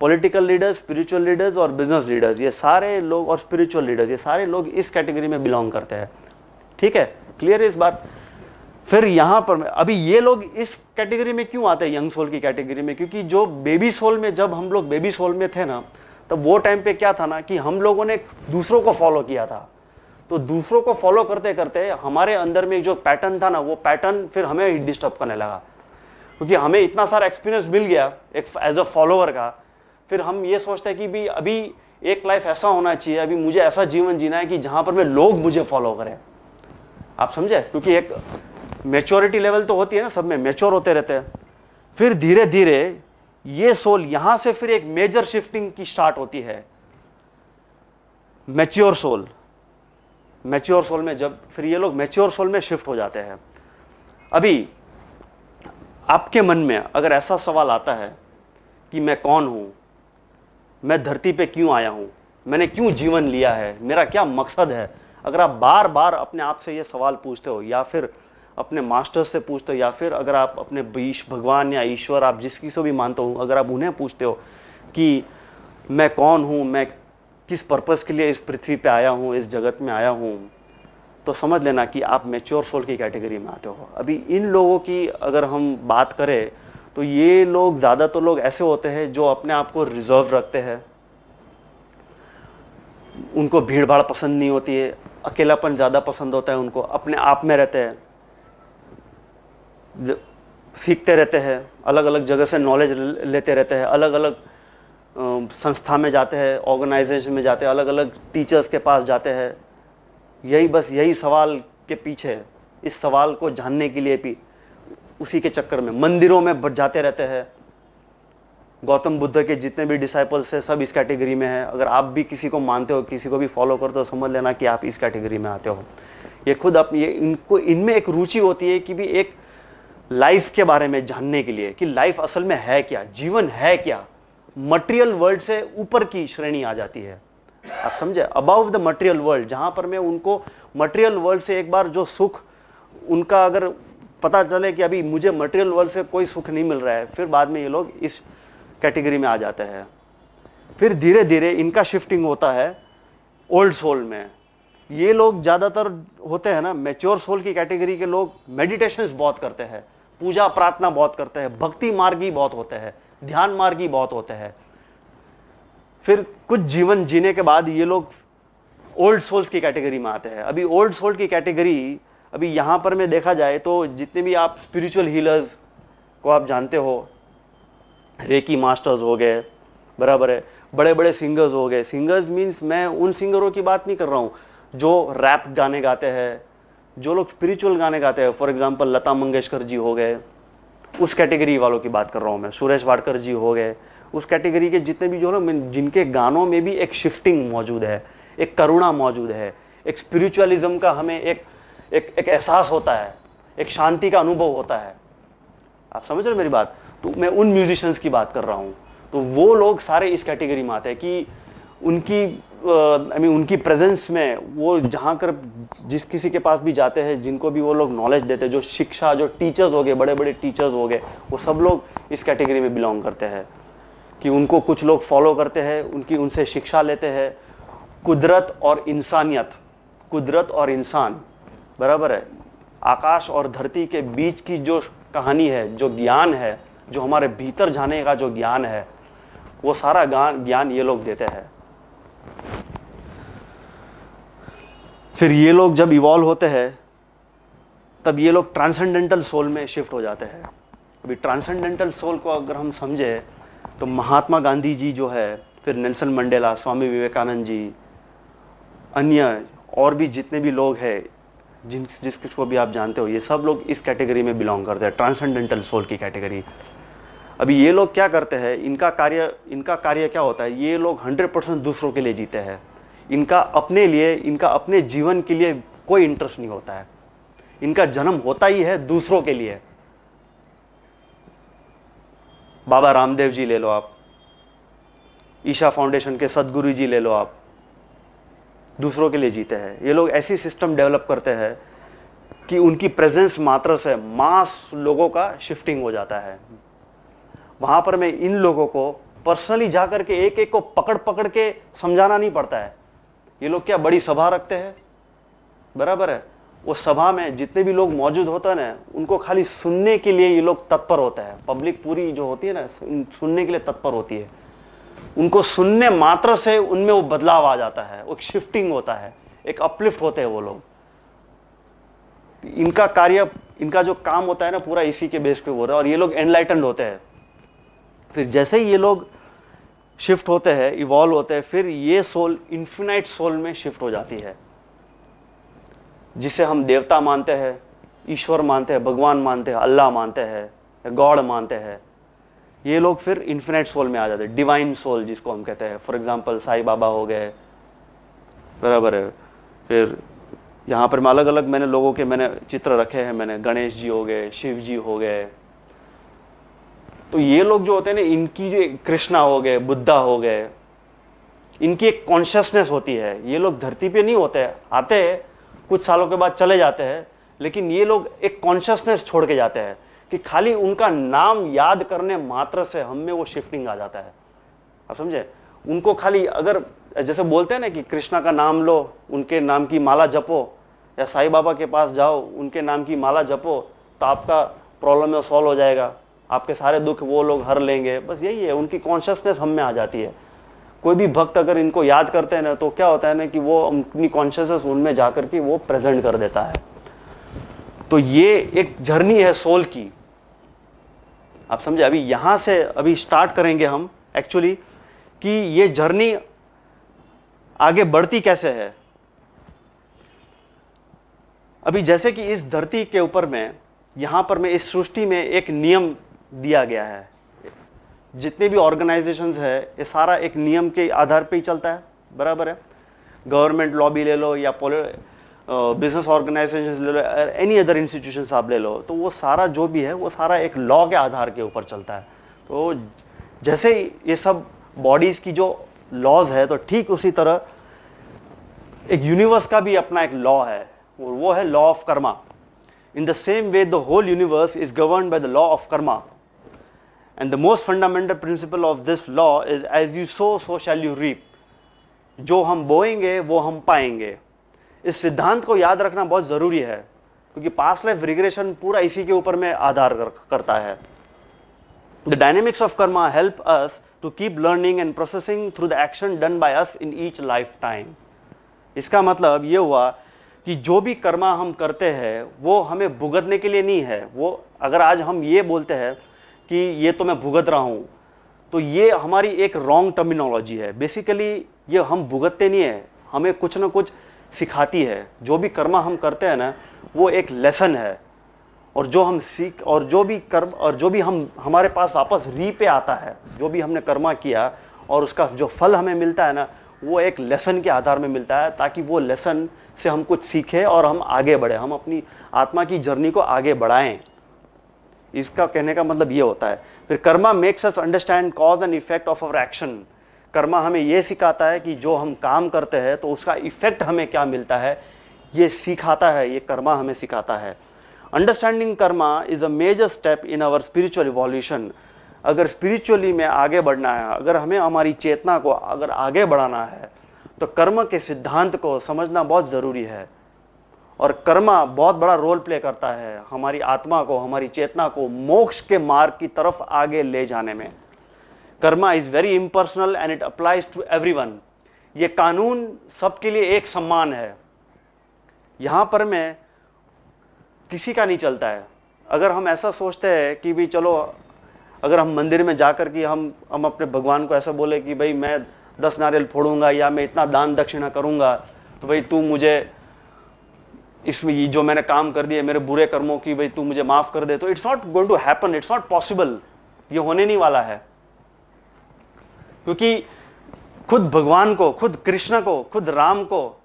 पॉलिटिकल लीडर्स, स्पिरिचुअल लीडर्स और बिजनेस लीडर्स, ये सारे लोग, और स्पिरिचुअल लीडर्स, ये सारे लोग इस कैटेगरी में बिलोंग करते हैं। ठीक है, क्लियर है इस बात। फिर यहां पर अभी ये लोग इस कैटेगरी में क्यों आते हैं, यंग सोल की कैटेगरी में? क्योंकि जो बेबी सोल में, जब हम लोग बेबी सोल में थे ना, तब वो टाइम पे क्या था ना कि हम लोगों ने दूसरों को फॉलो किया था। तो दूसरों को फॉलो करते करते हमारे अंदर में जो पैटर्न था ना, वो पैटर्न फिर हमें डिस्टर्ब करने लगा, क्योंकि हमें इतना सारा एक्सपीरियंस मिल गया एक एज अ फॉलोअर का। फिर हम ये सोचते हैं कि भी अभी एक लाइफ ऐसा होना चाहिए, अभी मुझे ऐसा जीवन जीना है कि जहां पर मैं लोग मुझे फॉलो करें, आप समझे। क्योंकि एक मैच्योरिटी लेवल तो होती है ना, सब में मैच्योर होते रहते हैं। फिर धीरे धीरे ये सोल यहां से फिर एक मेजर शिफ्टिंग की स्टार्ट होती है, मैच्योर सोल। मैच्योर सोल में जब फिर ये लोग मैच्योर सोल में शिफ्ट हो जाते हैं। अभी आपके मन में अगर ऐसा सवाल आता है कि मैं कौन हूं, मैं धरती पे क्यों आया हूं, मैंने क्यों जीवन लिया है, मेरा क्या मकसद है, अगर आप बार बार अपने आप से ये सवाल पूछते हो, या फिर अपने मास्टर्स से पूछते हो, या फिर अगर आप अपने भगवान या ईश्वर, आप जिसकी से भी मानते हो, अगर आप उन्हें पूछते हो कि मैं कौन हूं, मैं किस पर्पस के लिए इस पृथ्वी पे आया हूं, इस जगत में आया हूं, तो समझ लेना कि आप मैच्योर सोल की कैटेगरी में आते हो। अभी इन लोगों की अगर हम बात करें तो ये लोग, ज़्यादातर लोग ऐसे होते हैं जो अपने आप को रिजर्व रखते हैं, उनको भीड़ भाड़ पसंद नहीं होती है, अकेलापन ज़्यादा पसंद होता है उनको, अपने आप में रहते हैं, सीखते रहते हैं, अलग अलग जगह से नॉलेज लेते रहते हैं, अलग अलग संस्था में जाते हैं, ऑर्गेनाइजेशन में जाते हैं, अलग अलग टीचर्स के पास जाते हैं। यही सवाल के पीछे, इस सवाल को जानने के लिए भी उसी के चक्कर में मंदिरों में जाते रहते हैं। गौतम बुद्ध के जितने भी डिसाइपल्स हैं सब इस कैटेगरी में हैं। अगर आप भी किसी को मानते हो, किसी को भी फॉलो करते हो, समझ लेना कि आप इस कैटेगरी में आते हो। ये खुद अपनी इनको इनमें एक रुचि होती है कि भी एक लाइफ के बारे में जानने के लिए कि लाइफ असल में है क्या, जीवन है क्या। मटेरियल वर्ल्ड से ऊपर की श्रेणी आ जाती है, आप समझे, अबाउट द मटेरियल वर्ल्ड, जहां पर मैं उनको मटेरियल वर्ल्ड से एक बार जो सुख उनका अगर पता चले कि अभी मुझे मटेरियल वर्ल्ड से कोई सुख नहीं मिल रहा है, फिर बाद में ये लोग इस कैटेगरी में आ जाते हैं। फिर धीरे धीरे इनका शिफ्टिंग होता है ओल्ड सोल में। ये लोग ज़्यादातर होते हैं ना मैच्योर सोल की कैटेगरी के लोग, मेडिटेशंस बहुत करते हैं, पूजा प्रार्थना बहुत करते हैं, भक्ति मार्गी बहुत होते हैं, ध्यान मार्गी बहुत होते हैं। फिर कुछ जीवन जीने के बाद ये लोग ओल्ड सोल्स की कैटेगरी में आते हैं। अभी ओल्ड सोल की कैटेगरी अभी यहाँ पर में देखा जाए तो जितने भी आप स्पिरिचुअल हीलर्स को आप जानते हो, रेकी मास्टर्स हो गए, बराबर है, बड़े बड़े सिंगर्स हो गए। सिंगर्स मीन्स मैं उन सिंगरों की बात नहीं कर रहा हूँ जो रैप गाने गाते हैं, जो लोग स्पिरिचुअल गाने गाते हैं। फॉर एग्जांपल लता मंगेशकर जी हो गए, उस कैटेगरी वालों की बात कर रहा हूँ मैं। सुरेश वाडकर जी हो गए, उस कैटेगरी के जितने भी जो ना, जिनके गानों में भी एक शिफ्टिंग मौजूद है, एक करुणा मौजूद है, एक स्पिरिचुअलिज्म का हमें एक एहसास होता है, एक शांति का अनुभव होता है। आप समझ रहे हो मेरी बात? तो मैं उन म्यूजिशियंस की बात कर रहा हूँ। तो वो लोग सारे इस कैटेगरी में आते हैं कि उनकी उनकी प्रेजेंस में वो जहाँ कर जिस किसी के पास भी जाते हैं, जिनको भी वो लोग नॉलेज देते हैं, जो शिक्षा, जो टीचर्स हो गए, बड़े बड़े टीचर्स हो गए, वो सब लोग इस कैटेगरी में बिलोंग करते हैं कि उनको कुछ लोग फॉलो करते हैं, उनसे शिक्षा लेते हैं। कुदरत और इंसानियत, कुदरत और इंसान, बराबर है, आकाश और धरती के बीच की जो कहानी है, जो ज्ञान है, जो हमारे भीतर जाने का जो ज्ञान है, वो सारा ज्ञान ये लोग देते हैं। फिर ये लोग जब इवॉल्व होते हैं तब ये लोग ट्रांसेंडेंटल सोल में शिफ्ट हो जाते हैं। अभी ट्रांसेंडेंटल सोल को अगर हम समझे तो महात्मा गांधी जी जो है, फिर नेल्सन मंडेला, स्वामी विवेकानंद जी, अन्य और भी जितने भी लोग हैं जिसको भी आप जानते हो, ये सब लोग इस कैटेगरी में बिलोंग करते हैं, ट्रांसेंडेंटल सोल की कैटेगरी। अभी ये लोग क्या करते हैं, इनका कार्य क्या होता है, ये लोग 100% दूसरों के लिए जीते हैं। इनका अपने लिए, इनका अपने जीवन के लिए कोई इंटरेस्ट नहीं होता है। इनका जन्म होता ही है दूसरों के लिए। बाबा रामदेव जी ले लो आप, ईशा फाउंडेशन के सदगुरु जी ले लो आप, दूसरों के लिए जीते हैं। ये लोग ऐसी सिस्टम डेवलप करते हैं कि उनकी प्रेजेंस मात्र से मास लोगों का शिफ्टिंग हो जाता है। वहां पर मैं इन लोगों को पर्सनली जाकर के एक एक को पकड़ पकड़ के समझाना नहीं पड़ता है। ये लोग क्या बड़ी सभा रखते हैं, बराबर है, वो सभा में जितने भी लोग मौजूद होते हैं ना, उनको खाली सुनने के लिए ये लोग तत्पर होते हैं। पब्लिक पूरी जो होती है ना, सुनने के लिए तत्पर होती है। उनको सुनने मात्र से उनमें वो बदलाव आ जाता है, वो एक शिफ्टिंग होता है, एक अपलिफ्ट होते हैं वो लोग। इनका कार्य, इनका जो काम होता है ना, पूरा इसी के बेस पे हो रहा है। और ये लोग एनलाइटेंड होते हैं। फिर जैसे ही ये लोग शिफ्ट होते हैं, इवॉल्व होते हैं, फिर ये सोल इन्फिनाइट सोल में शिफ्ट हो जाती है, जिसे हम देवता मानते हैं, ईश्वर मानते हैं, भगवान मानते हैं, अल्लाह मानते हैं, गॉड मानते हैं। ये लोग फिर इन्फिनाइट सोल में आ जाते हैं, डिवाइन सोल जिसको हम कहते हैं। फॉर एग्जांपल साईं बाबा हो गए, बराबर है। फिर यहाँ पर मैं अलग अलग मैंने लोगों के मैंने चित्र रखे हैं, मैंने गणेश जी हो गए, शिव जी हो गए। तो ये लोग जो होते हैं ना, इनकी जो कृष्णा हो गए, बुद्धा हो गए, इनकी एक कॉन्शियसनेस होती है। ये लोग धरती पे नहीं होते, आते हैं कुछ सालों के बाद चले जाते हैं, लेकिन ये लोग एक कॉन्शियसनेस छोड़ के जाते हैं कि खाली उनका नाम याद करने मात्र से हम में वो शिफ्टिंग आ जाता है। आप समझे? उनको खाली अगर जैसे बोलते हैं ना कि कृष्णा का नाम लो, उनके नाम की माला जपो, या साईं बाबा के पास जाओ, उनके नाम की माला जपो, तो आपका प्रॉब्लम है सॉल्व हो जाएगा, आपके सारे दुख वो लोग हर लेंगे। बस यही है, उनकी कॉन्शियसनेस हम में आ जाती है। कोई भी भक्त अगर इनको याद करते हैं ना, तो क्या होता है ना कि वो अपनी कॉन्शियसनेस उनमें जाकर के वो प्रेजेंट कर देता है। तो ये एक जर्नी है सोल की, आप समझे। अभी यहां से अभी स्टार्ट करेंगे हम एक्चुअली कि ये जर्नी आगे बढ़ती कैसे है। अभी जैसे कि इस धरती के ऊपर में, यहां पर में इस सृष्टि में एक नियम दिया गया है। जितने भी ऑर्गेनाइजेशंस है ये सारा एक नियम के आधार पे ही चलता है, बराबर है। गवर्नमेंट लॉ भी ले लो या बिजनेस ऑर्गेनाइजेशन ले लो, एनी अदर इंस्टीट्यूशंस आप ले लो, तो वो सारा जो भी है वो सारा एक लॉ के आधार के ऊपर चलता है। तो जैसे ये सब बॉडीज की जो लॉज है, तो ठीक उसी तरह एक यूनिवर्स का भी अपना एक लॉ है, और वो है law of karma. In the same way the whole universe is governed by the law of karma, and the most fundamental principle of this law is as you sow so shall you reap. जो हम बोएंगे वो हम पाएंगे। इस सिद्धांत को याद रखना बहुत जरूरी है, क्योंकि पास्ट लाइफ रिग्रेशन पूरा इसी के ऊपर में आधार करता है। The dynamics of karma help us to keep learning and processing through the action done by us in each lifetime. इसका मतलब ये हुआ कि जो भी कर्मा हम करते हैं वो हमें भुगतने के लिए नहीं है। वो अगर आज हम ये बोलते हैं कि ये तो मैं भुगत रहा हूँ, तो ये हमारी एक रॉन्ग टर्मिनोलॉजी है। बेसिकली ये हम भुगतते नहीं है, हमें कुछ ना कुछ सिखाती है। जो भी कर्मा हम करते हैं ना, वो एक लेसन है, और जो हम सीख और जो भी कर्म और जो भी हम हमारे पास वापस री पे आता है, जो भी हमने कर्मा किया और उसका जो फल हमें मिलता है ना, वो एक लेसन के आधार में मिलता है, ताकि वो लेसन से हम कुछ सीखें और हम आगे बढ़े, हम अपनी आत्मा की जर्नी को आगे बढ़ाएं। इसका कहने का मतलब ये होता है। फिर Karma makes us understand cause and effect of our action. Karma हमें ये सिखाता है कि जो हम काम करते हैं तो उसका इफेक्ट हमें क्या मिलता है, ये सिखाता है, ये कर्मा हमें सिखाता है। Understanding karma is a major step in our spiritual evolution. अगर स्पिरिचुअली में आगे बढ़ना है, अगर हमें हमारी चेतना को अगर आगे बढ़ाना है, तो कर्म के सिद्धांत को समझना बहुत ज़रूरी है। और कर्मा बहुत बड़ा रोल प्ले करता है हमारी आत्मा को, हमारी चेतना को मोक्ष के मार्ग की तरफ आगे ले जाने में। Karma is very impersonal and it applies to everyone. ये कानून सबके लिए एक समान है। यहाँ पर में किसी का नहीं चलता है। अगर हम ऐसा सोचते हैं कि भाई चलो, अगर हम मंदिर में जाकर के हम अपने भगवान को ऐसा बोले कि भाई मैं 10 नारियल फोड़ूंगा या मैं इतना दान दक्षिणा करूंगा, तो भाई तू मुझे इसमें जो मैंने काम कर दिए मेरे बुरे कर्मों की, भाई तू मुझे माफ कर दे, तो it's not going to happen, it's not possible. ये होने नहीं वाला है, क्योंकि खुद भगवान को, खुद कृष्ण को, खुद राम को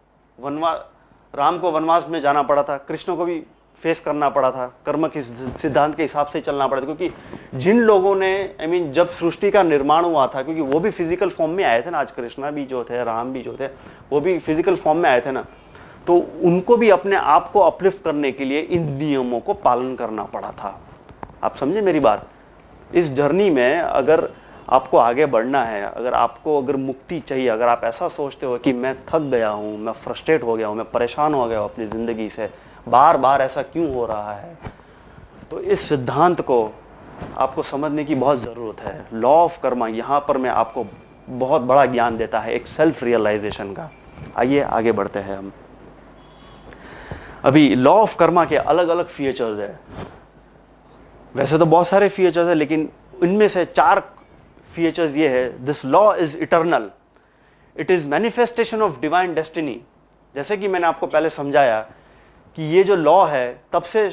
वनवास में जाना पड़ा था, कृष्ण को भी फेस करना पड़ा था, कर्म के सिद्धांत के हिसाब से चलना पड़ा था। क्योंकि जिन लोगों ने जब सृष्टि का निर्माण हुआ था, क्योंकि वो भी फिजिकल फॉर्म में आए थे ना, आज कृष्णा भी जो थे, राम भी जो थे, वो भी फिजिकल फॉर्म में आए थे ना, तो उनको भी अपने आप को अपलिफ्ट करने के लिए इन नियमों को पालन करना पड़ा था। आप समझे मेरी बात। इस जर्नी में अगर आपको आगे बढ़ना है, अगर मुक्ति चाहिए, अगर आप ऐसा सोचते हो कि मैं थक गया हूँ, मैं फ्रस्ट्रेट हो गया हूँ, मैं परेशान हो गया हूँ अपनी ज़िंदगी से, बार बार ऐसा क्यों हो रहा है, तो इस सिद्धांत को आपको समझने की बहुत ज़रूरत है। लॉ ऑफ कर्मा यहाँ पर मैं आपको बहुत बड़ा ज्ञान देता है, एक सेल्फ रियलाइजेशन का। आइए आगे बढ़ते हैं हम। अभी लॉ ऑफ कर्मा के अलग अलग फीचर्स है। वैसे तो बहुत सारे फीचर्स है, लेकिन इनमें से 4 फीचर्स ये है। This law is eternal, it is manifestation of divine destiny. जैसे कि मैंने आपको पहले समझाया कि ये जो लॉ है तब से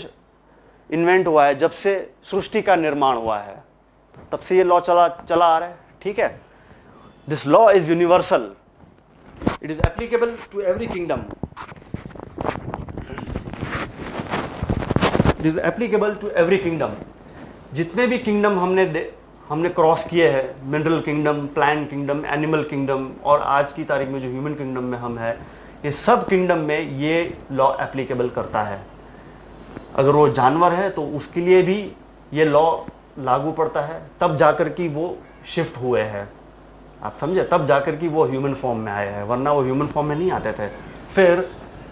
इन्वेंट हुआ है, जब से सृष्टि का निर्माण हुआ है, तब से ये लॉ चला आ रहा है, ठीक है। This law is universal, it is applicable to every kingdom, it is applicable to every kingdom. जितने भी किंगडम हमने क्रॉस किए हैं, mineral kingdom, plant kingdom, animal kingdom, और आज की तारीख में जो ह्यूमन किंगडम में हम हैं, ये सब किंगडम में ये लॉ एप्लीकेबल करता है। अगर वो जानवर है तो उसके लिए भी ये लॉ लागू पड़ता है, तब जाकर कि वो शिफ्ट हुए हैं, आप समझे, तब जाकर कि वो ह्यूमन फॉर्म में आए हैं, वरना वो ह्यूमन फॉर्म में नहीं आते थे। फिर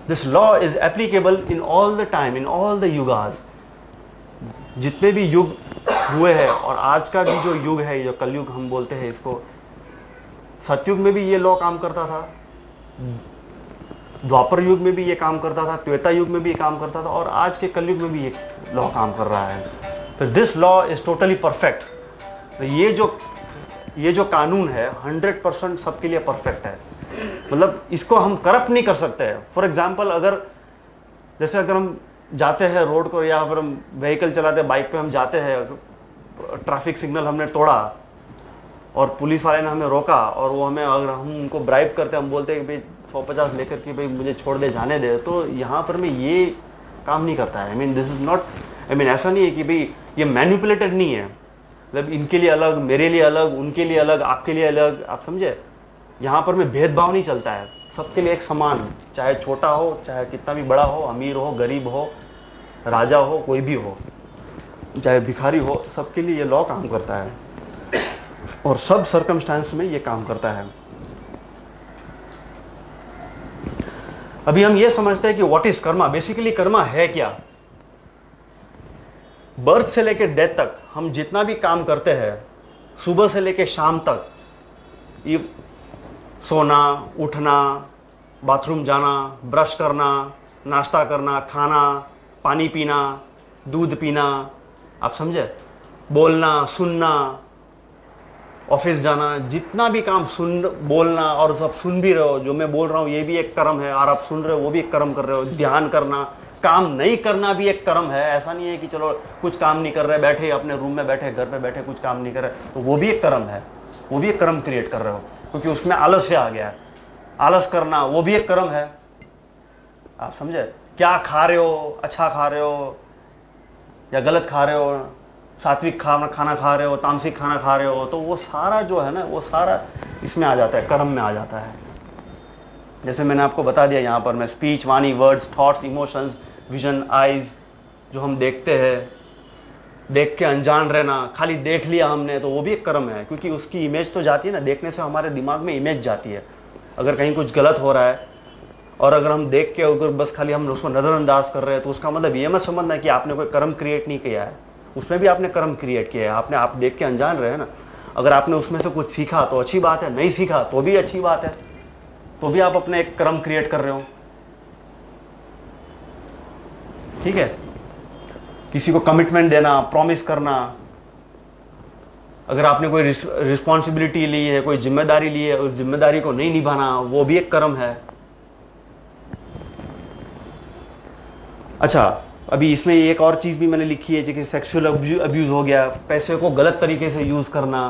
this law is applicable in all the time, in all the yugas. जितने भी युग हुए हैं, और आज का भी जो युग है, जो कलयुग हम बोलते हैं इसको, सतयुग में भी ये लॉ काम करता था, द्वापर युग में भी ये काम करता था, त्रेता युग में भी ये काम करता था, और आज के कलयुग में भी ये लॉ काम कर रहा है। फिर this law is totally perfect. ये जो कानून है 100% सबके लिए परफेक्ट है। मतलब इसको हम करप्ट नहीं कर सकते हैं। फॉर एग्जाम्पल, अगर हम जाते हैं रोड को, या फिर हम व्हीकल चलाते हैं, बाइक पे हम जाते हैं, ट्रैफिक सिग्नल हमने तोड़ा और पुलिस वाले ने हमें रोका, और वो हमें, अगर हम उनको ब्राइब करते हैं, हम बोलते हैं कि भाई 150 लेकर कि भाई मुझे छोड़ दे, जाने दे, तो यहाँ पर में ये काम नहीं करता है। I mean this is not, ऐसा नहीं है कि भाई ये मैनिपुलेटेड नहीं है, मतलब इनके लिए अलग, मेरे लिए अलग, उनके लिए अलग, आपके लिए अलग, आप समझे। यहाँ पर में भेदभाव नहीं चलता है, सबके लिए एक समान, चाहे छोटा हो, चाहे कितना भी बड़ा हो, अमीर हो, गरीब हो, राजा हो, कोई भी हो, चाहे भिखारी हो, सबके लिए ये लॉ काम करता है, और सब सर्कमस्टांस में ये काम करता है। अभी हम ये समझते हैं कि what is Karma. Basically Karma है क्या? बर्थ से लेकर डेथ तक हम जितना भी काम करते हैं, सुबह से लेकर शाम तक, ये सोना, उठना, बाथरूम जाना, ब्रश करना, नाश्ता करना, खाना, पानी पीना, दूध पीना, आप समझे, बोलना, सुनना, ऑफिस जाना, जितना भी काम, बोलना, और सब सुन भी रहे हो, जो मैं बोल रहा हूँ ये भी एक कर्म है, और आप सुन रहे हो वो भी एक कर्म कर रहे हो। ध्यान करना, काम नहीं करना भी एक कर्म है। ऐसा नहीं है कि चलो कुछ काम नहीं कर रहे, बैठे अपने रूम में बैठे, घर पे बैठे कुछ काम नहीं कर रहे, तो वो भी एक कर्म है, वो भी एक कर्म क्रिएट कर रहे हो, क्योंकि उसमें आलस्य आ गया है। आलस करना वो भी एक कर्म है, आप समझे। क्या खा रहे हो, अच्छा खा रहे हो या गलत खा रहे हो, सात्विक खाना खा रहे हो, तामसिक खाना खा रहे हो, तो वो सारा जो है ना, वो सारा इसमें आ जाता है, कर्म में आ जाता है। जैसे मैंने आपको बता दिया यहाँ पर, मैं स्पीच, वाणी, words, thoughts, emotions, vision, eyes, जो हम देखते हैं, देख के अनजान रहना, खाली देख लिया हमने, तो वो भी एक कर्म है, क्योंकि उसकी इमेज तो जाती है ना, देखने से हमारे दिमाग में इमेज जाती है। अगर कहीं कुछ गलत हो रहा है और अगर हम देख के अगर बस खाली हम उसको नज़रअंदाज कर रहे हैं, तो उसका मतलब ये मत समझना कि आपने कोई कर्म क्रिएट नहीं किया है, उसमें भी आपने कर्म क्रिएट किया है। आप देख के अनजान रहे ना। अगर आपने उसमें से कुछ सीखा तो अच्छी बात है, नहीं सीखा तो भी अच्छी बात है, तो भी आप अपने एक कर्म क्रिएट कर रहे हो, ठीक है। किसी को कमिटमेंट देना, प्रॉमिस करना, अगर आपने कोई रिस्पॉन्सिबिलिटी ली है, कोई जिम्मेदारी ली है, उस जिम्मेदारी को नहीं निभाना, वो भी एक कर्म है। अच्छा, अभी इसमें एक और चीज़ भी मैंने लिखी है, जैसे सेक्सुअल अब्यूज़ हो गया, पैसे को गलत तरीके से यूज़ करना,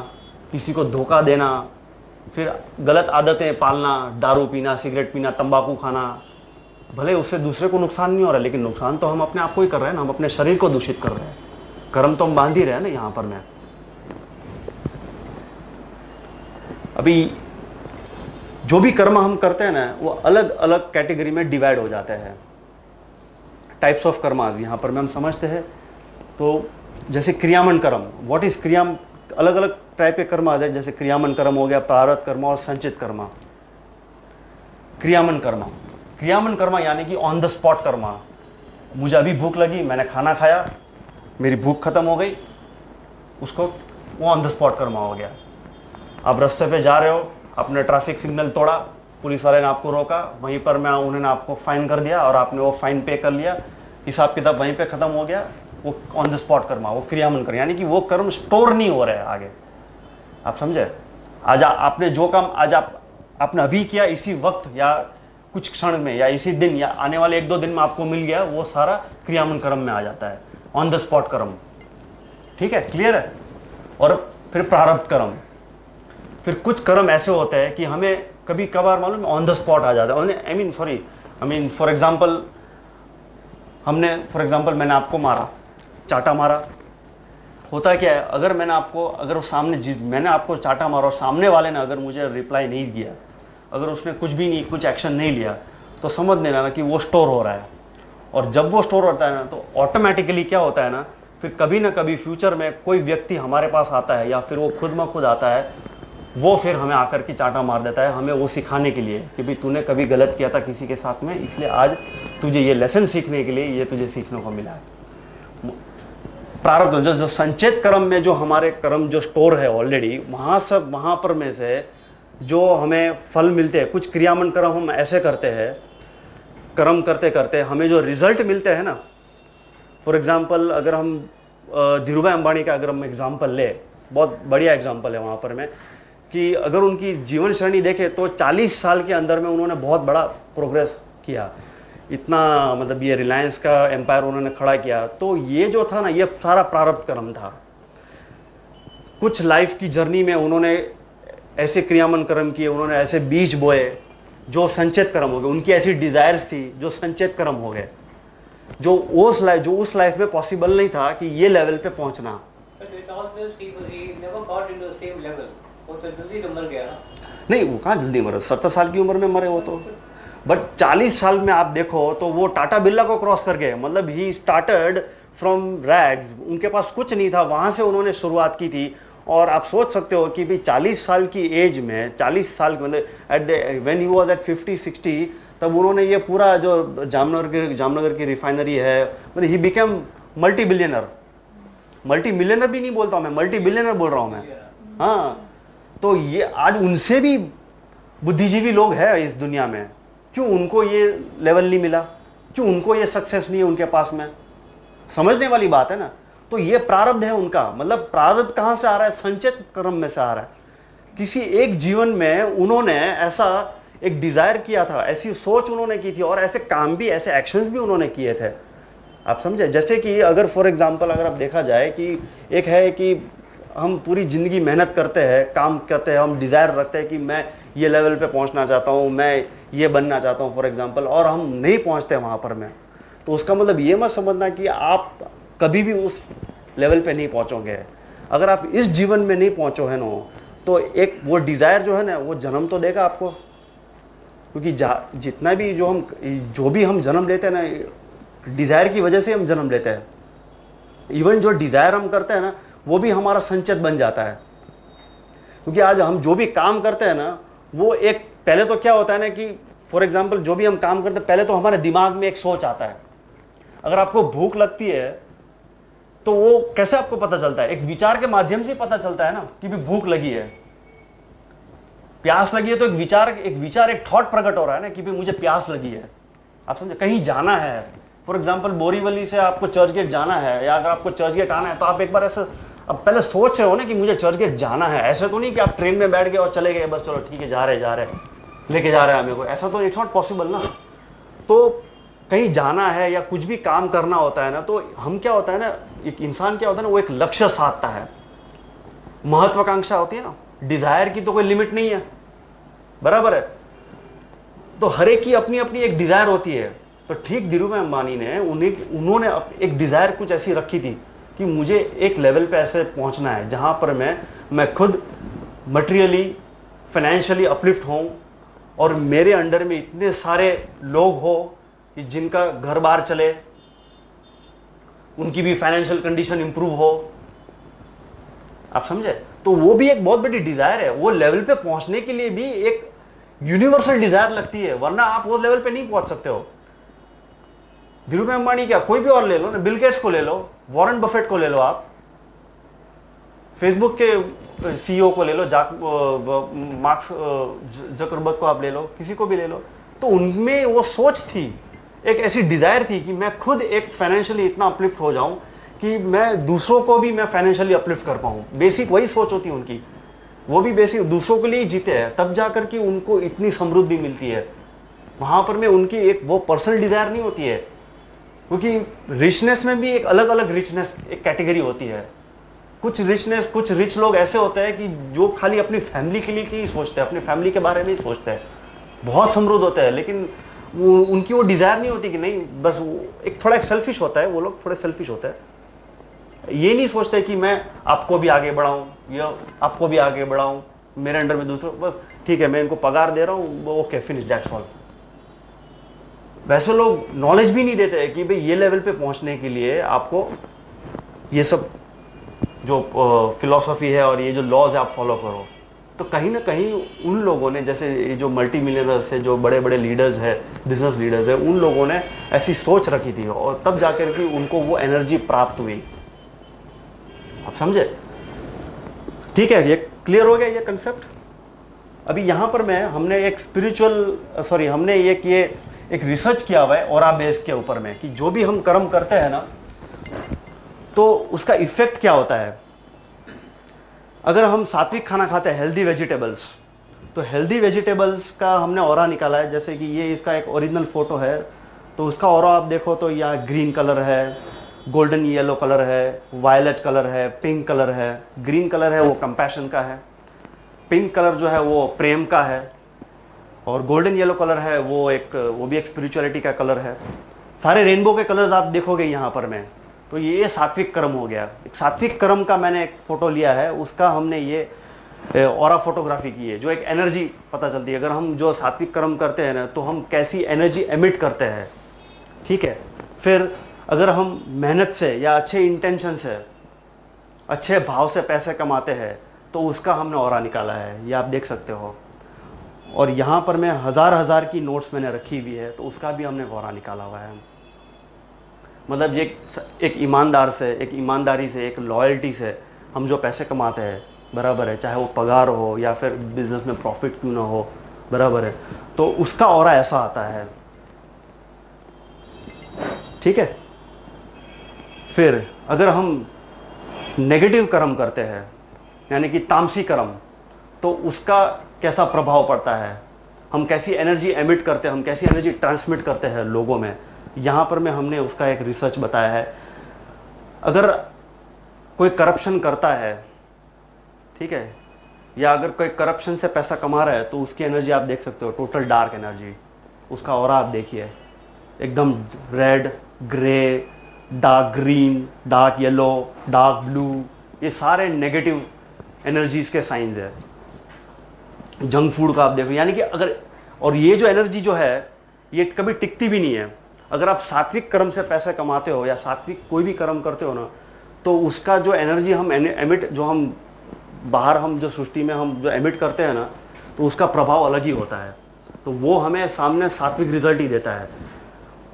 किसी को धोखा देना, फिर गलत आदतें पालना, दारू पीना, सिगरेट पीना, तंबाकू खाना। भले उससे दूसरे को नुकसान नहीं हो रहा, लेकिन नुकसान तो हम अपने आप को ही कर रहे हैं ना, हम अपने शरीर को दूषित कर रहे हैं। कर्म तो हम बांध ही रहे हैं ना यहाँ पर में। अभी जो भी कर्म हम करते हैं ना, वो अलग अलग कैटेगरी में डिवाइड हो जाते हैं, टाइप्स ऑफ कर्मा यहाँ पर में हम समझते हैं। तो जैसे क्रियामन कर्म, व्हाट इज क्रियाम, अलग अलग टाइप के कर्म आ जाए, जैसे क्रियामन कर्म हो गया, प्रारब्ध कर्म और संचित कर्म। क्रियामन कर्म यानी कि ऑन द स्पॉट कर्म। मुझे अभी भूख लगी, मैंने खाना खाया, मेरी भूख खत्म हो गई, उसको वो ऑन द स्पॉट कर्म हो गया। आप रास्ते पे जा रहे हो, आपने ट्रैफिक सिग्नल तोड़ा, पुलिस वाले ने आपको रोका, वहीं पर मैं उन्होंने आपको फाइन कर दिया और आपने वो फाइन पे कर लिया, हिसाब किताब वहीं पे ख़त्म हो गया, वो ऑन द स्पॉट कर्म, वो क्रियामन कर्म, यानी कि वो कर्म स्टोर नहीं हो रहा है आगे, आप समझे। आज आपने जो काम आज आपने अभी किया, इसी वक्त या कुछ क्षण में या इसी दिन या आने वाले 1-2 दिन में आपको मिल गया, वो सारा क्रियामन कर्म में आ जाता है, ऑन द स्पॉट कर्म, ठीक है, क्लियर है। और फिर प्रारब्ध कर्म, फिर कुछ कर्म ऐसे होते हैं कि हमें कभी कभार मालूम ऑन द स्पॉट आ जाता है। आई मीन फॉर एग्जाम्पल, मैंने आपको मारा, चाटा मारा, होता क्या है, अगर मैंने आपको चाटा मारा और सामने वाले ने अगर मुझे रिप्लाई नहीं दिया, अगर उसने कुछ एक्शन नहीं लिया, तो समझ लेना ना कि वो स्टोर हो रहा है। और जब वो स्टोर होता है ना, तो ऑटोमेटिकली क्या होता है ना, फिर कभी ना कभी फ्यूचर में कोई व्यक्ति हमारे पास आता है, या फिर वो खुद म खुद आता है, वो फिर हमें आकर के चाटा मार देता है, हमें वो सिखाने के लिए कि भाई तूने कभी गलत किया था किसी के साथ में, इसलिए आज तुझे ये लेसन सीखने के लिए ये तुझे सीखने को मिला है। प्रारब्ध जो संचित कर्म में जो हमारे कर्म जो स्टोर है ऑलरेडी, वहाँ पर में से जो हमें फल मिलते हैं, कुछ क्रियामन कर्म हम ऐसे करते हैं, कर्म करते करते हमें जो रिजल्ट मिलते हैं ना, फॉर एग्जांपल अगर हम धीरू भाई अंबानी का अगर हम एग्जांपल ले, बहुत बढ़िया एग्जांपल है वहाँ पर में, कि अगर उनकी जीवन श्रेणी देखें तो 40 साल के अंदर में उन्होंने बहुत बड़ा प्रोग्रेस किया, इतना मतलब ये रिलायंस का एम्पायर उन्होंने खड़ा किया। तो ये जो था ना, ये सारा प्रारब्ध कर्म था। कुछ लाइफ की जर्नी में उन्होंने ऐसे क्रियामन कर्म किए, उन्होंने ऐसे बीज बोए जो संचित कर्म हो गए, उनकी ऐसी डिजायर्स थी जो संचित कर्म हो गए, जो उस लाइफ में पॉसिबल नहीं था कि ये लेवल पे पहुंचना। But with all those people, he never got into the same level. वो तो जल्दी तो मर गया ना। नहीं, वो कहाँ जल्दी मरे, 70 साल की उम्र में मरे वो तो। बट 40 साल में आप देखो तो वो टाटा बिरला को क्रॉस कर गए, मतलब ही स्टार्टेड फ्रॉम रैग्स, उनके पास कुछ नहीं था, वहाँ से उन्होंने शुरुआत की थी। और आप सोच सकते हो कि भाई 40 साल की एज में, 40 साल मतलब at the when he was at 50-60, तब उन्होंने ये पूरा जो जामनगर की रिफाइनरी है, मतलब he became multi billionaire, multi millionaire भी नहीं बोलता हूँ मैं, मल्टी बिलियनर बोल रहा हूँ मैं। हाँ, तो ये आज उनसे भी बुद्धिजीवी लोग हैं इस दुनिया में, क्यों उनको ये लेवल नहीं मिला, क्यों उनको ये सक्सेस नहीं है उनके पास में? समझने वाली बात है ना। तो ये प्रारब्ध है उनका, मतलब प्रारब्ध कहाँ से आ रहा है? संचित कर्म में से आ रहा है। किसी एक जीवन में उन्होंने ऐसा एक डिजायर किया था, ऐसी सोच उन्होंने की थी, और ऐसे काम भी, ऐसे एक्शंस भी उन्होंने किए थे। आप समझे? जैसे कि अगर फॉर एग्जांपल अगर आप देखा जाए कि एक है कि हम पूरी ज़िंदगी मेहनत करते हैं, काम करते हैं, हम डिज़ायर रखते हैं कि मैं ये लेवल पे पहुंचना चाहता हूँ, मैं ये बनना चाहता हूँ फॉर एग्जांपल, और हम नहीं पहुंचते वहाँ पर में, तो उसका मतलब ये मत समझना कि आप कभी भी उस लेवल पे नहीं पहुँचोगे। अगर आप इस जीवन में नहीं पहुँचो है ना, तो एक वो डिज़ायर जो है ना, वो जन्म तो देगा आपको, क्योंकि जितना भी जो भी हम जन्म लेते हैं ना, डिज़ायर की वजह से हम जन्म लेते हैं। इवन जो डिज़ायर हम करते हैं ना, वो भी हमारा संचित बन जाता है। क्योंकि आज हम जो भी काम करते हैं ना, वो एक पहले तो क्या होता है ना कि फॉर एग्जांपल जो भी हम काम करते हैं, पहले तो हमारे दिमाग में एक सोच आता है। अगर आपको भूख लगती है तो वो कैसे आपको पता चलता है? एक विचार के माध्यम से पता चलता है ना कि भी भूख लगी है, प्यास लगी है, तो एक थॉट प्रकट हो रहा है ना कि भी मुझे प्यास लगी है। आप समझे? कहीं जाना है, फॉर एग्जाम्पल बोरीवली से आपको चर्च गेट जाना है, या अगर आपको चर्च गेट आना है, तो आप एक बार ऐसे अब पहले सोच रहे हो ना कि मुझे चर्च गेट जाना है। ऐसा तो नहीं कि आप ट्रेन में बैठ गए और चले गए, बस चलो ठीक है जा रहे लेके जा रहे हैं हमें को, ऐसा तो इट्स नॉट पॉसिबल ना। तो कहीं जाना है या कुछ भी काम करना होता है ना, तो हम क्या होता है ना, एक इंसान क्या होता है ना, वो एक लक्ष्य साधता है, महत्वाकांक्षा होती है ना, डिजायर की तो कोई लिमिट नहीं है, बराबर है। तो हर एक की अपनी अपनी एक डिजायर होती है। तो ठीक धीरूभाई अंबानी ने उन्होंने एक डिजायर कुछ ऐसी रखी थी कि मुझे एक लेवल पे ऐसे पहुंचना है जहां पर मैं खुद मटेरियली, फाइनेंशियली अपलिफ्ट होऊं, और मेरे अंडर में इतने सारे लोग हो कि जिनका घर बार चले, उनकी भी फाइनेंशियल कंडीशन इंप्रूव हो। आप समझे? तो वो भी एक बहुत बड़ी डिजायर है। वो लेवल पे पहुंचने के लिए भी एक यूनिवर्सल डिजायर लगती है, वरना आप वो लेवल पे नहीं पहुंच सकते हो। धीरूभाई अंबानी क्या, कोई भी और ले लो ना, बिल गेट्स को ले लो, वॉरेन बफेट को ले लो, आप फेसबुक के सीईओ को ले लो, मार्क्स जकरबर्ग को आप ले लो, किसी को भी ले लो, तो उनमें वो सोच थी, एक ऐसी डिजायर थी कि मैं खुद एक फाइनेंशियली इतना अपलिफ्ट हो जाऊं कि मैं दूसरों को भी मैं फाइनेंशियली अपलिफ्ट कर पाऊं। बेसिक वही सोच होती है उनकी। वो भी बेसिक दूसरों के लिए ही जीते हैं, तब जाकर के उनको इतनी समृद्धि मिलती है। वहां पर में उनकी एक वो पर्सनल डिजायर नहीं होती है, क्योंकि रिचनेस में भी एक अलग अलग रिचनेस एक कैटेगरी होती है। कुछ रिच लोग ऐसे होते हैं कि जो खाली अपनी फैमिली के लिए ही सोचते हैं, अपनी फैमिली के बारे में ही सोचते हैं, बहुत समृद्ध होते हैं, लेकिन उनकी वो डिजायर नहीं होती कि नहीं, बस एक थोड़ा सेल्फिश होता है, वो लोग थोड़े सेल्फिश होते हैं। ये नहीं सोचते कि मैं आपको भी आगे बढ़ाऊं या आपको भी आगे बढ़ाऊं, मेरे अंडर में दूसरों, बस ठीक है मैं इनको पगार दे रहा हूं, ओके फिनिश, दैट्स ऑल। वैसे लोग नॉलेज भी नहीं देते कि भाई ये लेवल पे पहुंचने के लिए आपको ये सब जो फिलॉसफी है और ये जो लॉज है आप फॉलो करो। तो कहीं ना कहीं उन लोगों ने, जैसे ये जो मल्टी मिलियनर्स है, जो बड़े बड़े लीडर्स है, बिजनेस लीडर्स है, उन लोगों ने ऐसी सोच रखी थी, और तब जाकर के उनको वो एनर्जी प्राप्त हुई। आप समझे? ठीक है, ये क्लियर हो गया ये कंसेप्ट? अभी यहाँ पर हमने एक हमने एक रिसर्च किया हुआ है ऑरा बेस के ऊपर में कि जो भी हम कर्म करते हैं ना तो उसका इफेक्ट क्या होता है। अगर हम सात्विक खाना खाते हैं, हेल्दी वेजिटेबल्स, तो हेल्दी वेजिटेबल्स का हमने ऑरा निकाला है। जैसे कि ये इसका एक ओरिजिनल फोटो है, तो उसका ऑरा आप देखो तो यहाँ ग्रीन कलर है, गोल्डन येलो कलर है, वायलेट कलर है, पिंक कलर है। ग्रीन कलर है वो कंपैशन का है, पिंक कलर जो है वो प्रेम का है, और गोल्डन येलो कलर है वो भी एक स्पिरिचुअलिटी का कलर है। सारे रेनबो के कलर्स आप देखोगे यहाँ पर में, तो ये सात्विक कर्म हो गया। एक सात्विक कर्म का मैंने एक फ़ोटो लिया है, उसका हमने ये ऑरा फोटोग्राफी की है, जो एक एनर्जी पता चलती है। अगर हम जो सात्विक कर्म करते हैं ना तो हम कैसी एनर्जी एमिट करते हैं, ठीक है। फिर अगर हम मेहनत से या अच्छे इंटेंशन से, अच्छे भाव से पैसे कमाते हैं तो उसका हमने ऑरा निकाला है, ये आप देख सकते हो। और यहाँ पर मैं हज़ार की नोट्स मैंने रखी हुई है, तो उसका भी हमने ऑरा निकाला हुआ है। मतलब ये एक ईमानदारी से, एक लॉयल्टी से हम जो पैसे कमाते हैं, बराबर है, चाहे वो पगार हो या फिर बिजनेस में प्रॉफिट क्यों ना हो, बराबर है, तो उसका ऑरा ऐसा आता है, ठीक है। फिर अगर हम नेगेटिव कर्म करते हैं, यानी कि तामसी कर्म, तो उसका कैसा प्रभाव पड़ता है, हम कैसी एनर्जी एमिट करते हैं, हम कैसी एनर्जी ट्रांसमिट करते हैं लोगों में। यहाँ पर हमने उसका एक रिसर्च बताया है। अगर कोई करप्शन करता है, ठीक है, या अगर कोई करप्शन से पैसा कमा रहा है, तो उसकी एनर्जी आप देख सकते हो, टोटल डार्क एनर्जी। उसका ऑरा आप देखिए, एकदम red, grey, dark green, dark yellow, dark blue, ये सारे नेगेटिव एनर्जीज के साइंस है। जंक फूड का आप देखो, यानी कि और ये जो एनर्जी जो है ये कभी टिकती भी नहीं है। अगर आप सात्विक कर्म से पैसे कमाते हो या सात्विक कोई भी कर्म करते हो ना, तो उसका जो एनर्जी हम एमिट, जो हम बाहर हम जो सृष्टि में हम जो एमिट करते हैं ना, तो उसका प्रभाव अलग ही होता है। तो वो हमें सामने सात्विक रिजल्ट ही देता है,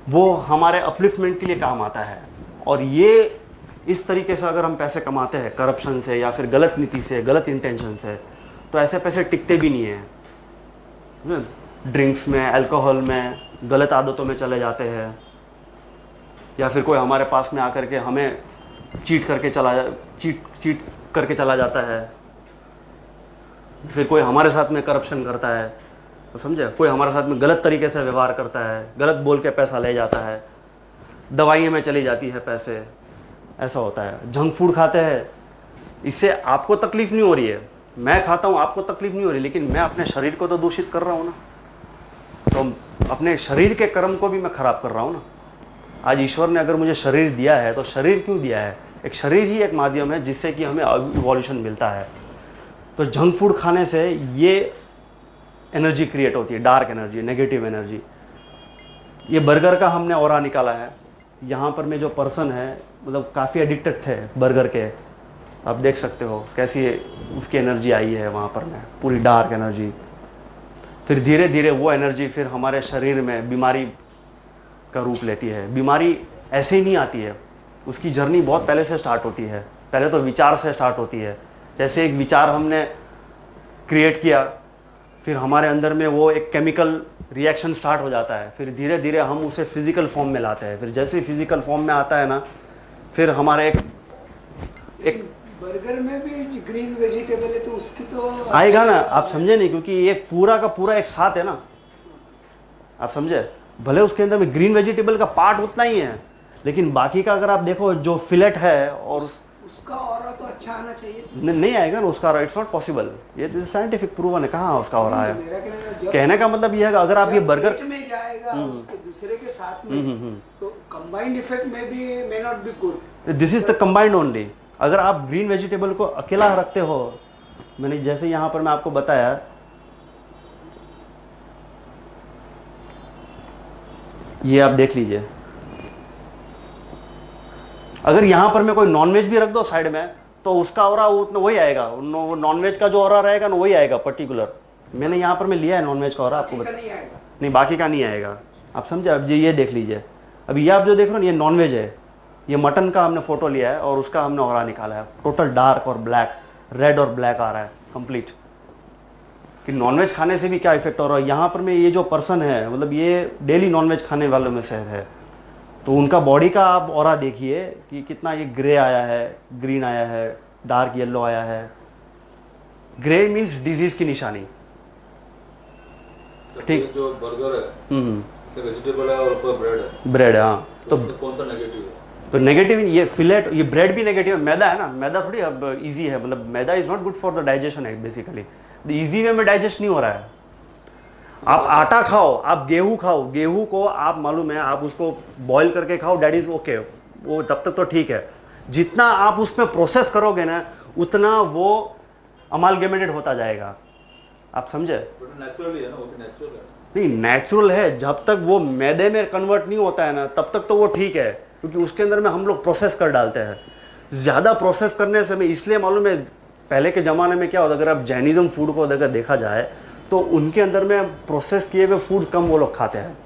वो हमारे अपलिफ्टमेंट के लिए काम आता है। और ये इस तरीके से अगर हम पैसे कमाते हैं करप्शन से या फिर गलत नीति से, गलत इंटेंशन से, तो ऐसे पैसे टिकते भी नहीं हैं। ड्रिंक्स में, अल्कोहल में, गलत आदतों में चले जाते हैं, या फिर कोई हमारे पास में आकर के हमें चीट करके चला जाता है, फिर कोई हमारे साथ में करप्शन करता है, तो समझे, कोई हमारे साथ में गलत तरीके से व्यवहार करता है, गलत बोल के पैसा ले जाता है, दवाइयों में चली जाती है पैसे, ऐसा होता है। जंक फूड खाते हैं, इससे आपको तकलीफ नहीं हो रही है, मैं खाता हूँ आपको तकलीफ नहीं हो रही, लेकिन मैं अपने शरीर को तो दूषित कर रहा हूँ ना, तो अपने शरीर के कर्म को भी मैं खराब कर रहा हूँ ना। आज ईश्वर ने अगर मुझे शरीर दिया है, तो शरीर क्यों दिया है? एक शरीर ही एक माध्यम है जिससे कि हमें इवोल्यूशन मिलता है। तो जंक फूड खाने से ये एनर्जी क्रिएट होती है, डार्क एनर्जी, नेगेटिव एनर्जी। ये बर्गर का हमने ऑरा निकाला है। यहाँ पर में जो पर्सन है, मतलब काफ़ी एडिक्टेड थे बर्गर के, आप देख सकते हो कैसी उसकी एनर्जी आई है वहाँ पर में, पूरी डार्क एनर्जी। फिर धीरे धीरे वो एनर्जी फिर हमारे शरीर में बीमारी का रूप लेती है। बीमारी ऐसे ही नहीं आती है, उसकी जर्नी बहुत पहले से स्टार्ट होती है। पहले तो विचार से स्टार्ट होती है। जैसे एक विचार हमने क्रिएट किया, फिर हमारे अंदर में वो एक केमिकल रिएक्शन स्टार्ट हो जाता है, फिर धीरे धीरे हम उसे फिजिकल फॉर्म में लाते हैं। फिर जैसे ही फिजिकल फॉर्म में आता है ना, फिर हमारे एक बर्गर में भी ग्रीन वेजिटेबल है, तो उसकी तो आएगा ना, आप समझे नहीं, क्योंकि ये पूरा का पूरा एक साथ है ना, आप समझे। भले उसके अंदर में ग्रीन वेजिटेबल का पार्ट उतना ही है, लेकिन बाकी का अगर आप देखो जो फिलेट है और उसका ऑरा तो अच्छा आना चाहिए। नहीं आएगा ना उसका, इट्स नॉट पॉसिबल। ये साइंटिफिक प्रूवन है, कहाँ उसका ऑरा है। कहने का मतलब ये है कि अगर आप ये बर्गर में जाएगा उसके दूसरे के साथ में, तो कंबाइंड इफेक्ट में भी may not be good. This is the combined only. अगर आप ग्रीन वेजिटेबल को अकेला रखते हो, मैंने जैसे यहाँ पर मैं आपको बताया, ये आप देख लीजिए। अगर यहाँ पर मैं कोई नॉनवेज भी रख दो साइड में, तो उसका ऑरा उतना वही आएगा। नॉनवेज का जो ऑरा रहेगा ना, वही आएगा पर्टिकुलर। मैंने यहाँ पर मैं लिया है नॉनवेज का ऑरा, आपको नहीं, बाकी का नहीं आएगा। आप समझे। अब ये देख लीजिए, अभी ये आप जो देख रहे हो ना, ये नॉनवेज है। ये मटन का हमने फोटो लिया है और उसका हमने ऑरा निकाला है। टोटल डार्क और ब्लैक, रेड और ब्लैक आ रहा है कंप्लीट। कि नॉनवेज खाने से भी क्या इफेक्ट हो रहा है। यहाँ पर में ये जो पर्सन है मतलब ये डेली नॉनवेज खाने वालों में से है, तो उनका बॉडी का आप ऑरा देखिए कि कितना ये ग्रे आया है, ग्रीन आया है, डार्क येलो आया है। ग्रे मीन्स डिजीज की निशानी। ठीक, जो बर्गर है वेजिटेबल है और ऊपर ब्रेड है, ब्रेड है हाँ, तो कौन सा नेगेटिव है? तो नेगेटिव ये फिलेट, ये ब्रेड भी नेगेटिव है। मैदा है ना, मैदा थोड़ी अब इजी है, मतलब maida is not good for the digestion है बेसिकली, इजी वे में डाइजेस्ट नहीं हो रहा है। आप आटा खाओ, आप गेहूं खाओ, गेहूं को आप मालूम है आप उसको बॉईल करके खाओ, डैट इज ओके, वो तब तक तो ठीक है। जितना आप उसमें प्रोसेस करोगे ना उतना वो अमालगेमेटेड होता जाएगा, आप समझे? नेचुरली है ना, वो भी नेचुरल है। नहीं नेचुरल है, जब तक वो मैदे में कन्वर्ट नहीं होता है ना तब तक तो वो ठीक है, क्योंकि उसके अंदर में हम लोग प्रोसेस कर डालते हैं। ज़्यादा प्रोसेस करने से मैं इसलिए मालूम है, पहले के ज़माने में क्या होता, अगर आप जैनिज़्म फूड को अगर देखा जाए तो उनके अंदर में प्रोसेस किए हुए फूड कम वो लोग खाते हैं।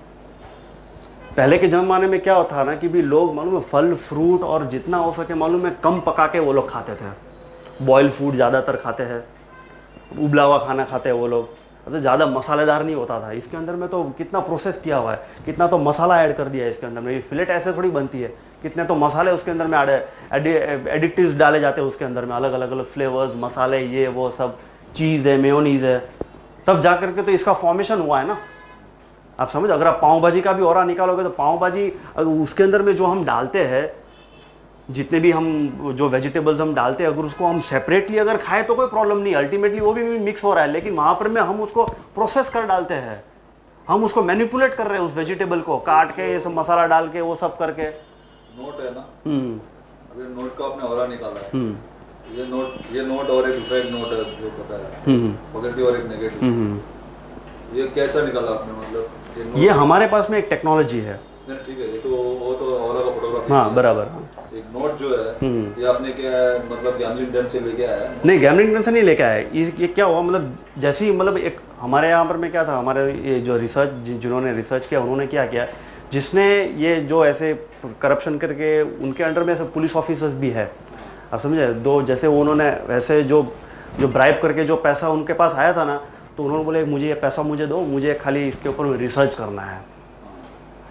पहले के ज़माने में क्या होता ना कि भी लोग मालूम है फल फ्रूट और जितना हो सके मालूम है कम पका के वो लोग खाते थे, बॉयल फूड ज़्यादातर खाते हैं, उबला हुआ खाना खाते हैं वो लोग, तो ज़्यादा मसालेदार नहीं होता था। इसके अंदर में तो कितना प्रोसेस किया हुआ है, कितना तो मसाला ऐड कर दिया है इसके अंदर में। ये फिलेट ऐसे थोड़ी बनती है, कितने तो मसाले उसके अंदर में एडिक्टिव्स डाले जाते हैं उसके अंदर में, अलग अलग अलग फ्लेवर्स मसाले, ये वो सब चीज़ है, मेयोनीज है, तब जा करके तो इसका फॉर्मेशन हुआ है ना, आप समझ। अगर आप पाव भाजी का भी ऑरा निकालोगे तो पाव भाजी उसके अंदर में जो हम डालते हैं, जितने भी हम जो वेजिटेबल्स हम डालते हैं, अगर उसको हम सेपरेटली अगर खाएं तो कोई प्रॉब्लम नहीं, अल्टीमेटली वो भी मिक्स हो रहा है, लेकिन वहाँ पर में हम उसको प्रोसेस कर डालते हैं, हम उसको मैनिपुलेट कर रहे हैं उस वेजिटेबल को काट के, ये सब मसाला डाल के वो सब करके। नोट है ना, अभी नोट का आपने ऑरा निकाला है, ये नोट और एक दूसरा एक नोट है जो पता है, पॉजिटिव और एक नेगेटिव, ये कैसा निकाला आपने? मतलब ये हमारे पास में एक टेक्नोलॉजी है। ठीक है, ये तो वो तो ऑरा का फोटोग्राफी। हाँ बराबर। हाँ एक नोट जो है ये आपने क्या है, मतलब गैम्बलिंग डेन से लेके आया है? नहीं, गैम्बलिंग डेन से नहीं लेके आया। ये क्या हुआ, मतलब जैसे ही मतलब एक हमारे यहाँ पर में क्या था, हमारे ये जो रिसर्च जिन्होंने रिसर्च किया उन्होंने क्या किया, जिसने ये जो ऐसे करप्शन करके उनके अंडर में ऐसे पुलिस ऑफिसर्स भी है, आप समझे, दो जैसे उन्होंने वैसे जो ब्राइब करके जो पैसा उनके पास आया था ना, तो उन्होंने बोले मुझे ये पैसा मुझे दो, मुझे खाली इसके ऊपर रिसर्च करना है,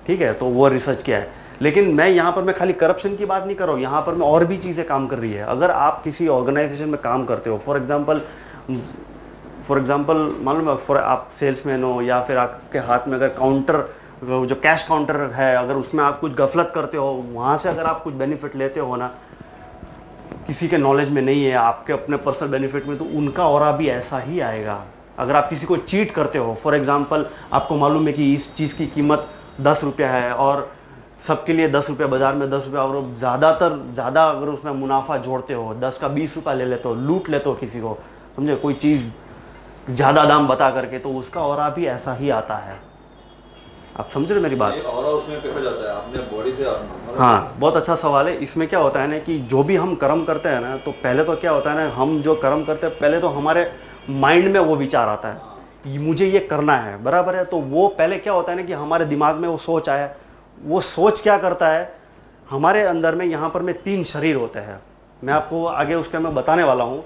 ठीक है, तो वो रिसर्च किया है। लेकिन मैं यहाँ पर मैं खाली करप्शन की बात नहीं कर रहा हूँ, यहाँ पर मैं और भी चीज़ें काम कर रही है। अगर आप किसी ऑर्गेनाइजेशन में काम करते हो, फॉर एग्जांपल मालूम है, आप सेल्समैन हो या फिर आपके हाथ में अगर काउंटर जो कैश काउंटर है, अगर उसमें आप कुछ गफलत करते हो, वहाँ से अगर आप कुछ बेनिफिट लेते हो ना, किसी के नॉलेज में नहीं है, आपके अपने पर्सनल बेनिफिट में, तो उनका ऑरा भी ऐसा ही आएगा। अगर आप किसी को चीट करते हो, फॉर एग्जांपल आपको मालूम है कि इस चीज़ की कीमत 10 रुपया है और सबके लिए 10 रुपया, बाजार में 10 रुपया, और ज़्यादा अगर उसमें मुनाफा जोड़ते हो, 10 का 20 रुपया ले लेते हो, लूट लेते हो किसी को, समझे, कोई चीज़ ज़्यादा दाम बता करके, तो उसका ऑरा भी ऐसा ही आता है। आप समझ रहे मेरी बात? ऑरा उसमें कैसे जाता है अपने बॉडी से? हाँ, बहुत अच्छा सवाल है। इसमें क्या होता है ना कि जो भी हम कर्म करते हैं ना, तो पहले तो क्या होता है ना, हम जो कर्म करते हैं पहले तो हमारे माइंड में वो विचार आता है कि मुझे ये करना है, बराबर है। तो वो पहले क्या होता है ना कि हमारे दिमाग में वो सोच आया, वो सोच क्या करता है, हमारे अंदर में यहाँ पर में 3 शरीर होते हैं, मैं आपको आगे उसका मैं बताने वाला हूँ।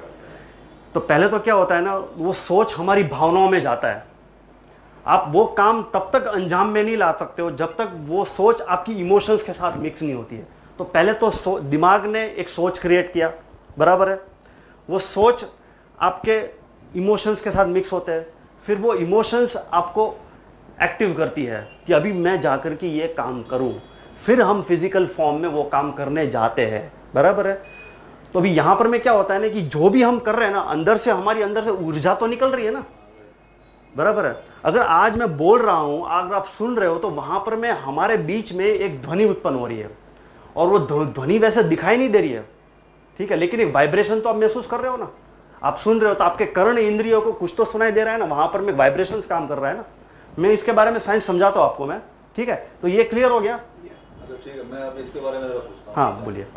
तो पहले तो क्या होता है ना, वो सोच हमारी भावनाओं में जाता है। आप वो काम तब तक अंजाम में नहीं ला सकते हो जब तक वो सोच आपकी इमोशंस के साथ मिक्स नहीं होती है। तो पहले तो दिमाग ने एक सोच क्रिएट किया, बराबर है, वो सोच आपके इमोशंस के साथ मिक्स होते हैं, फिर वो इमोशंस आपको एक्टिव करती है कि अभी मैं जाकर के ये काम करूं, फिर हम फिजिकल फॉर्म में वो काम करने जाते हैं, बराबर है। तो अभी यहाँ पर में क्या होता है ना कि जो भी हम कर रहे हैं ना, अंदर से हमारी अंदर से ऊर्जा तो निकल रही है ना, बराबर है। अगर आज मैं बोल रहा हूं, अगर आप सुन रहे हो, तो वहां पर में हमारे बीच में एक ध्वनि उत्पन्न हो रही है, और वो ध्वनि वैसे दिखाई नहीं दे रही है, ठीक है, लेकिन एक वाइब्रेशन तो आप महसूस कर रहे हो ना, आप सुन रहे हो तो आपके कर्ण इंद्रियों को कुछ तो सुनाई दे रहा है ना, वहां पर में वाइब्रेशंस काम कर रहा है ना। मैं इसके बारे में साइंस समझाता हूं आपको मैं, ठीक है। तो ये क्लियर हो गया? अच्छा ठीक है, मैं अब इसके बारे में पूछता हूं। हाँ बोलिए।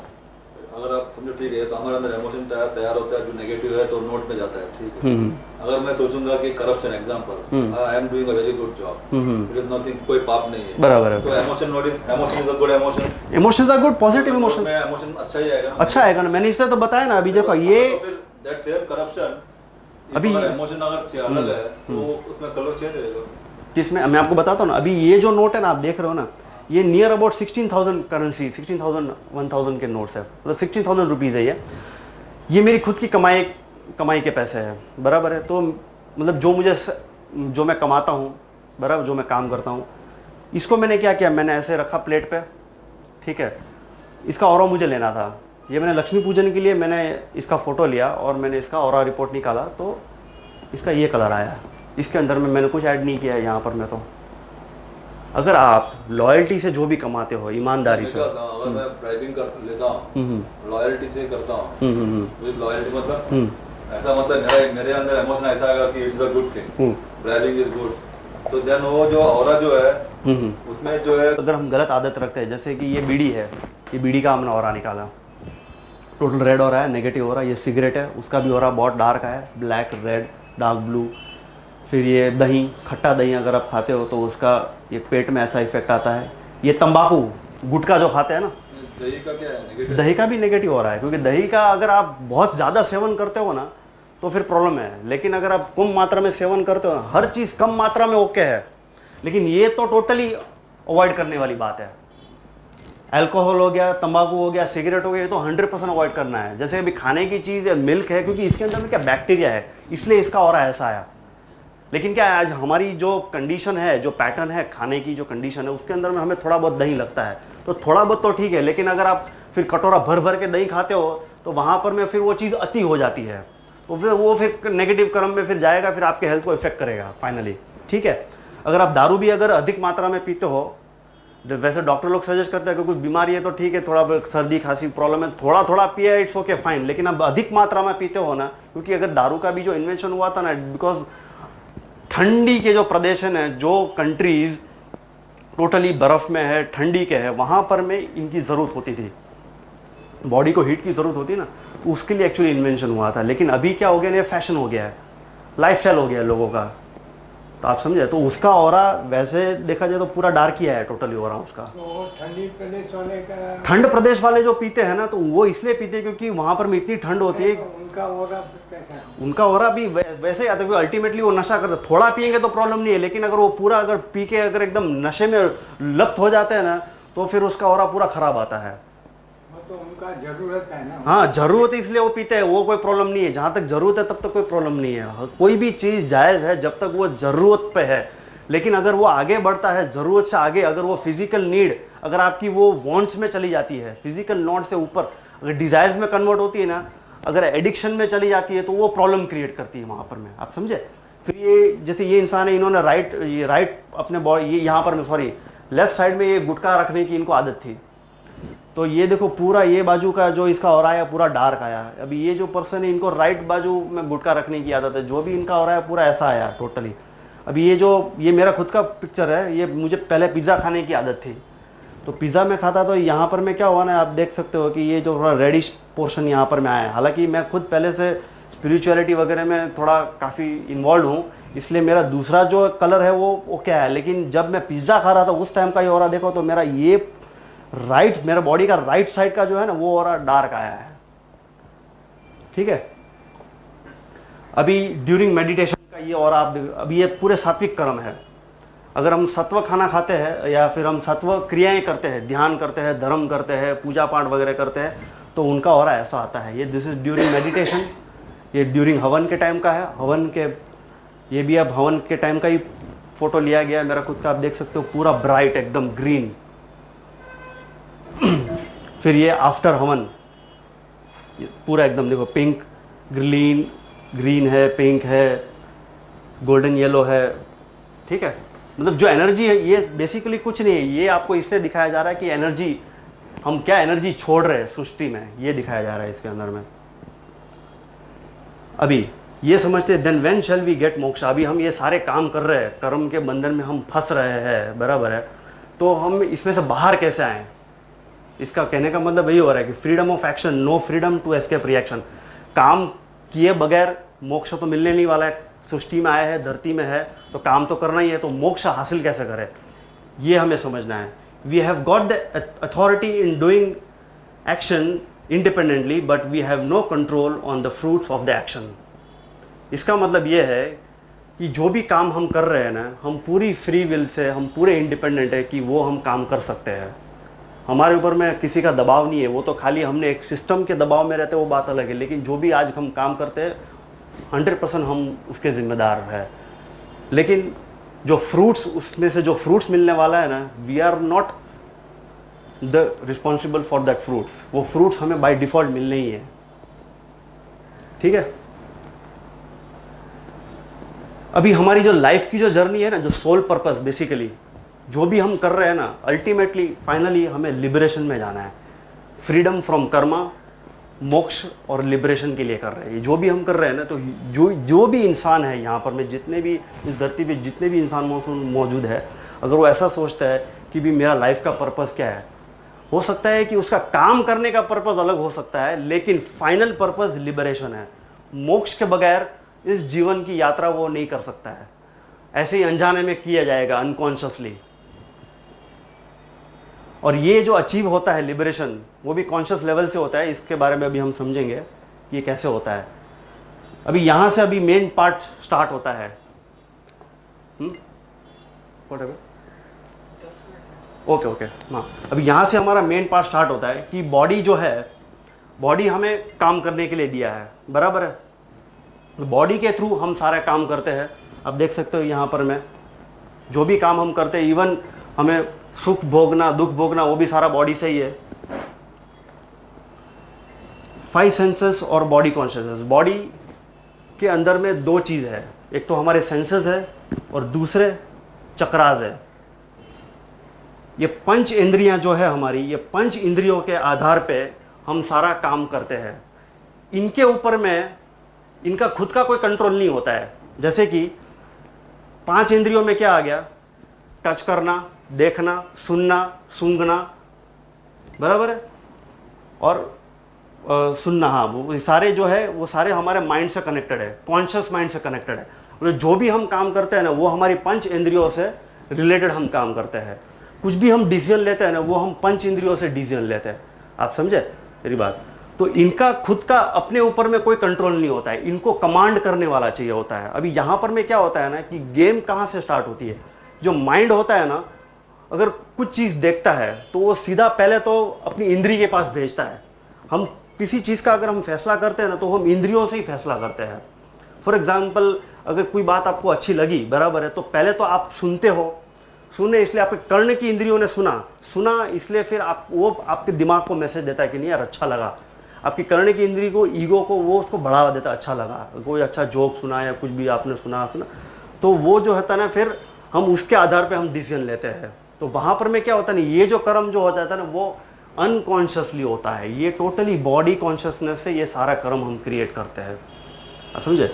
अगर आप समझो ठीक है, तो हमारे अंदर इमोशन तैयार होता है, जो नेगेटिव है तो नोट में जाता है, ठीक है। अगर मैं सोचूंगा कि corruption example, I am doing a very good job, it is nothing, कोई पाप नहीं है, बराबर है। तो emotion is a good emotion, emotions are good, positive emotions, emotion अच्छा ही आएगा, अच्छा आएगा ना। मैंने इसलिए तो बताया ना, अभी देखो ये दैट सेम करप्शन अभी इमोशन अगर अलग है तो उसमें कलर चेंज रहेगा। जिसमें मैं आपको बताता हूँ ना, अभी ये जो नोट है ना आप देख रहे हो ना, ये नियर अबाउट 16,000 करेंसी, 16,000 1,000 के नोट्स है, मतलब 16,000 रुपीज़ है ये मेरी खुद की कमाई के पैसे हैं, बराबर है। तो मतलब जो मैं कमाता हूँ, बराबर, जो मैं काम करता हूँ, इसको मैंने क्या किया, मैंने ऐसे रखा प्लेट पे, ठीक है। इसका ऑरा मुझे लेना था, ये मैंने लक्ष्मी पूजन के लिए मैंने इसका फ़ोटो लिया और मैंने इसका ऑरा रिपोर्ट निकाला, तो इसका ये कलर आया। इसके अंदर में मैंने कुछ ऐड नहीं किया है यहाँ पर। मैं तो अगर आप लॉयल्टी से जो भी कमाते हो, ईमानदारी से, अगर मैं ड्राइविंग कर लेता हूँ, लॉयल्टी से करता हूँ, विद लॉयल्टी मतलब ऐसा, मतलब मेरे अंदर इमोशन ऐसा आएगा कि it's a good thing, driving is good, तो देन वो जो ऑरा जो है उसमें जो है, अगर हम गलत आदत रखते हैं, जैसे कि ये बीड़ी है, ये बीड़ी का हमने ऑरा निकाला, टोटल रेड ऑरा है, नेगेटिव ऑरा। ये सिगरेट है, उसका भी ऑरा बहुत डार्क है, ब्लैक, रेड, डार्क ब्लू। फिर ये दही, खट्टा दही अगर आप खाते हो तो उसका ये पेट में ऐसा इफेक्ट आता है। ये तंबाकू, गुटखा जो खाते हैं ना, दही का क्या है नेगेटिव, दही का भी नेगेटिव हो रहा है, क्योंकि दही का अगर आप बहुत ज़्यादा सेवन करते हो ना तो फिर प्रॉब्लम है, लेकिन अगर आप कम मात्रा में सेवन करते हो ना, हर चीज़ कम मात्रा में ओके है, लेकिन ये तो टोटली अवॉइड करने वाली बात है। अल्कोहल हो गया, तंबाकू हो गया, सिगरेट हो गया, ये तो 100% अवॉइड करना है। जैसे अभी खाने की चीज़ है, मिल्क है, क्योंकि इसके अंदर में क्या बैक्टीरिया है, इसलिए इसका ऑरा ऐसा आया। लेकिन क्या है, आज हमारी जो कंडीशन है, जो पैटर्न है खाने की, जो कंडीशन है, उसके अंदर में हमें थोड़ा बहुत दही लगता है, तो थोड़ा बहुत तो ठीक है, लेकिन अगर आप फिर कटोरा भर भर के दही खाते हो तो वहाँ पर में फिर वो चीज़ अति हो जाती है, तो फिर वो फिर नेगेटिव क्रम में फिर जाएगा, फिर आपके हेल्थ को इफेक्ट करेगा फाइनली, ठीक है। अगर आप दारू भी अगर अधिक मात्रा में पीते हो, वैसे डॉक्टर लोग सजेस्ट करते हैं कि कुछ बीमारी है तो ठीक है, थोड़ा सर्दी खांसी प्रॉब्लम है, थोड़ा थोड़ा पिए, इट्स ओके फाइन, लेकिन अब अधिक मात्रा में पीते हो ना, क्योंकि अगर दारू का भी जो इन्वेंशन हुआ था ना, बिकॉज ठंडी के जो प्रदेश है ना, जो कंट्रीज टोटली बर्फ में है, ठंडी के है, वहाँ पर में इनकी ज़रूरत होती थी, बॉडी को हीट की ज़रूरत होती ना, तो उसके लिए एक्चुअली इन्वेंशन हुआ था। लेकिन अभी क्या हो गया, ये फैशन हो गया है, लाइफस्टाइल हो गया है लोगों का, तो आप समझे। तो उसका ऑरा वैसे देखा जाए तो पूरा डार्क ही है टोटली ऑरा उसका। तो ठंडी प्रदेश वाले का, ठंड प्रदेश वाले जो पीते हैं ना, तो वो इसलिए पीते हैं क्योंकि वहाँ पर में इतनी ठंड होती है, उनका ऑरा कैसा है? उनका ऑरा भी वैसे ही आता है, क्योंकि अल्टीमेटली वो नशा करते, थोड़ा पिएंगे तो प्रॉब्लम नहीं है, लेकिन अगर वो पूरा अगर पी के अगर एकदम नशे में लप्त हो जाते हैं ना, तो फिर उसका ऑरा पूरा खराब आता है। तो उनका जरूरत है ना, हाँ, जरूरत है इसलिए वो पीते हैं, वो कोई प्रॉब्लम नहीं है। जहाँ तक जरूरत है तब तक कोई प्रॉब्लम नहीं है, कोई भी चीज़ जायज़ है जब तक वो ज़रूरत पे है। लेकिन अगर वो आगे बढ़ता है ज़रूरत से आगे, अगर वो फिजिकल नीड, अगर आपकी वो वांट्स में चली जाती है, फिजिकल नॉट से ऊपर अगर डिज़ायर्स में कन्वर्ट होती है ना, अगर एडिक्शन में चली जाती है, तो वो प्रॉब्लम क्रिएट करती है वहाँ पर में, आप समझे। फिर ये जैसे ये इंसान है, इन्होंने राइट अपने बॉडी, ये यहाँ पर में सॉरी लेफ्ट साइड में ये गुटखा रखने की इनको आदत थी, तो ये देखो पूरा ये बाजू का जो इसका ऑरा है पूरा डार्क आया। अभी ये जो पर्सन है, इनको राइट बाजू में गुटखा रखने की आदत है, जो भी इनका ऑरा है पूरा ऐसा आया टोटली। अभी ये मेरा खुद का पिक्चर है, ये मुझे पहले पिज़्ज़ा खाने की आदत थी, तो पिज़्ज़ा में खाता, तो यहाँ पर में क्या हुआ ना, आप देख सकते हो कि ये जो थोड़ा रेडिश पोर्शन यहाँ पर में आया है। हालांकि मैं खुद पहले से स्पिरिचुअलिटी वगैरह में थोड़ा काफ़ी इन्वॉल्व हूँ, इसलिए मेरा दूसरा जो कलर है वो क्या है, लेकिन जब मैं पिज़्ज़ा खा रहा था उस टाइम का ये ऑरा देखो, तो मेरा ये मेरा बॉडी का राइट साइड का जो है ना, वो ऑरा डार्क आया है, ठीक है। अभी ड्यूरिंग मेडिटेशन का ये ऑरा आप अभी ये पूरे सात्विक कर्म है। अगर हम सत्व खाना खाते हैं या फिर हम सत्व क्रियाएं करते हैं, ध्यान करते हैं, धर्म करते हैं, पूजा पाठ वगैरह करते हैं, तो उनका ऑरा ऐसा आता है। ये दिस इज ड्यूरिंग मेडिटेशन, ये ड्यूरिंग हवन के टाइम का है। हवन के ये भी अब हवन के टाइम का ही फोटो लिया गया है मेरा खुद का, आप देख सकते हो पूरा ब्राइट एकदम ग्रीन। फिर ये आफ्टर हवन पूरा एकदम देखो पिंक, ग्रीन है, पिंक है, गोल्डन येलो है, ठीक है। मतलब जो एनर्जी है ये बेसिकली कुछ नहीं है, ये आपको इसलिए दिखाया जा रहा है कि एनर्जी, हम क्या एनर्जी छोड़ रहे हैं सृष्टि में, ये दिखाया जा रहा है इसके अंदर में। अभी ये समझते हैं then when shall we get moksha. अभी हम ये सारे काम कर रहे हैं, कर्म के बंधन में हम फंस रहे हैं, बराबर है, तो हम इसमें से बाहर कैसे आएँ। इसका कहने का मतलब यही हो रहा है कि freedom of action, no freedom to escape reaction. काम किए बगैर मोक्ष तो मिलने नहीं वाला है, सृष्टि में आया है, धरती में है, तो काम तो करना ही है, तो मोक्ष हासिल कैसे करें, ये हमें समझना है। We have got the authority in doing action independently, but we have no control on the fruits of the action. इसका मतलब ये है कि जो भी काम हम कर रहे हैं ना, हम पूरी फ्री विल से, हम पूरे इंडिपेंडेंट है कि वो हम काम कर सकते हैं। हमारे ऊपर में किसी का दबाव नहीं है, वो तो खाली हमने एक सिस्टम के दबाव में रहते, वो बात अलग है। लेकिन जो भी आज हम काम करते हैं 100% हम उसके ज़िम्मेदार हैं। लेकिन जो फ्रूट्स, उसमें से जो फ्रूट्स मिलने वाला है ना, we are not the responsible for that fruits. वो फ्रूट्स हमें बाय डिफ़ॉल्ट मिलने ही है, ठीक है। अभी हमारी जो लाइफ की जो जर्नी है ना, जो सोल पर्पस, बेसिकली जो भी हम कर रहे हैं ना, अल्टीमेटली फाइनली हमें लिबरेशन में जाना है। फ्रीडम फ्रॉम कर्मा, मोक्ष और लिबरेशन के लिए कर रहे हैं। जो भी हम कर रहे हैं ना, तो जो भी इंसान है यहाँ पर में, जितने भी इस धरती पे जितने भी इंसान मौजूद है, अगर वो ऐसा सोचता है कि भी मेरा लाइफ का पर्पस क्या है, हो सकता है कि उसका काम करने का पर्पस अलग हो सकता है, लेकिन फाइनल पर्पस लिबरेशन है। मोक्ष के बगैर इस जीवन की यात्रा वो नहीं कर सकता है। ऐसे ही अनजाने में किया जाएगा, अनकॉन्शियसली। और ये जो अचीव होता है लिबरेशन, वो भी कॉन्शियस लेवल से होता है। इसके बारे में अभी हम समझेंगे कि ये कैसे होता है। अभी यहाँ से अभी मेन पार्ट स्टार्ट होता है। ओके हाँ, अभी यहाँ से हमारा मेन पार्ट स्टार्ट होता है कि बॉडी जो है, बॉडी हमें काम करने के लिए दिया है, बराबर है। बॉडी के थ्रू हम सारा काम करते हैं। अब देख सकते हो यहाँ पर मैं जो भी काम हम करते हैं, इवन हमें सुख भोगना, दुख भोगना, वो भी सारा बॉडी से ही है। 5 सेंसेस और बॉडी कॉन्शियसनेस। बॉडी के अंदर में 2 चीज़ है, एक तो हमारे सेंसेस है और दूसरे चक्रास है। ये 5 इंद्रियां जो है हमारी, ये 5 इंद्रियों के आधार पे हम सारा काम करते हैं। इनके ऊपर में इनका खुद का कोई कंट्रोल नहीं होता है। जैसे कि 5 इंद्रियों में क्या आ गया, टच करना, देखना, सुनना, सूंघना, बराबर है, और सुनना, हाँ, वो सारे जो है वो सारे हमारे माइंड से कनेक्टेड है, कॉन्शियस माइंड से कनेक्टेड है। मतलब जो भी हम काम करते हैं ना, वो हमारी 5 इंद्रियों से रिलेटेड हम काम करते हैं। कुछ भी हम डिसीजन लेते हैं ना, वो हम 5 इंद्रियों से डिसीजन लेते हैं। आप समझे मेरी बात? तो इनका खुद का अपने ऊपर में कोई कंट्रोल नहीं होता है, इनको कमांड करने वाला चाहिए होता है। अभी यहाँ पर में क्या होता है ना कि गेम कहाँ से स्टार्ट होती है, जो माइंड होता है ना, अगर कुछ चीज़ देखता है तो वो सीधा पहले तो अपनी इंद्री के पास भेजता है। हम किसी चीज़ का अगर हम फैसला करते हैं ना, तो हम इंद्रियों से ही फैसला करते हैं। फॉर एग्जाम्पल, अगर कोई बात आपको अच्छी लगी, बराबर है, तो पहले तो आप सुनते हो, सुने इसलिए आपके कर्ण की इंद्रियों ने सुना इसलिए फिर आप वो आपके दिमाग को मैसेज देता है कि नहीं यार अच्छा लगा। आपकी कर्ण की इंद्री को, ईगो को, वो उसको बढ़ावा देता है, अच्छा लगा, कोई अच्छा जोक सुना या कुछ भी आपने सुना, तो वो जो होता है ना, फिर हम उसके आधार पे हम डिसीजन लेते हैं। तो वहाँ पर में क्या होता है ना, ये जो कर्म जो हो जाता है ना, वो अनकॉन्शियसली होता है। ये टोटली बॉडी कॉन्शियसनेस से ये सारा कर्म हम क्रिएट करते हैं। आप समझे?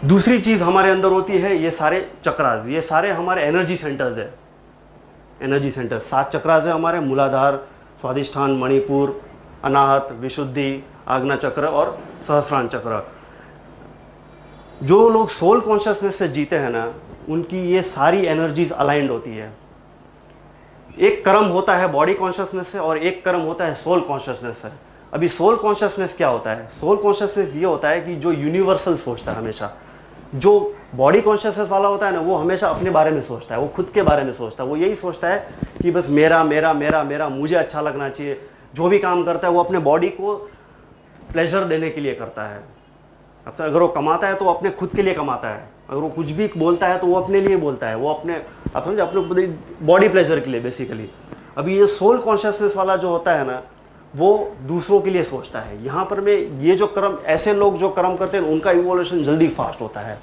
दूसरी चीज़ हमारे अंदर होती है, ये सारे चक्रास, ये सारे हमारे एनर्जी सेंटर्स है। एनर्जी सेंटर 7 चक्रास है हमारे, मूलाधार, स्वादिष्ठान, मणिपुर, अनाहत, विशुद्धि, आज्ञा चक्र और सहस्रार चक्र। जो लोग सोल कॉन्शियसनेस से जीते हैं ना, उनकी ये सारी एनर्जीज अलाइंड होती है। एक कर्म होता है बॉडी कॉन्शियसनेस से और एक कर्म होता है सोल कॉन्शियसनेस से। अभी सोल कॉन्शियसनेस क्या होता है? सोल कॉन्शियसनेस ये होता है कि जो यूनिवर्सल सोचता है हमेशा। जो बॉडी कॉन्शियसनेस वाला होता है ना, वो हमेशा अपने बारे में सोचता है, वो खुद के बारे में सोचता है। वो यही सोचता है कि बस मेरा मेरा मेरा मेरा, मुझे अच्छा लगना चाहिए। जो भी काम करता है वो अपने बॉडी को प्लेजर देने के लिए करता है। अब अगर वो कमाता है तो वो अपने खुद के लिए कमाता है, अगर वो कुछ भी बोलता है तो वो अपने लिए बोलता है, वो अपने, आप समझे, अपने बॉडी प्लेजर के लिए बेसिकली। अभी ये सोल कॉन्शियसनेस वाला जो होता है ना, वो दूसरों के लिए सोचता है। यहाँ पर में ये जो कर्म, ऐसे लोग जो कर्म करते हैं उनका इवोल्यूशन जल्दी फास्ट होता है।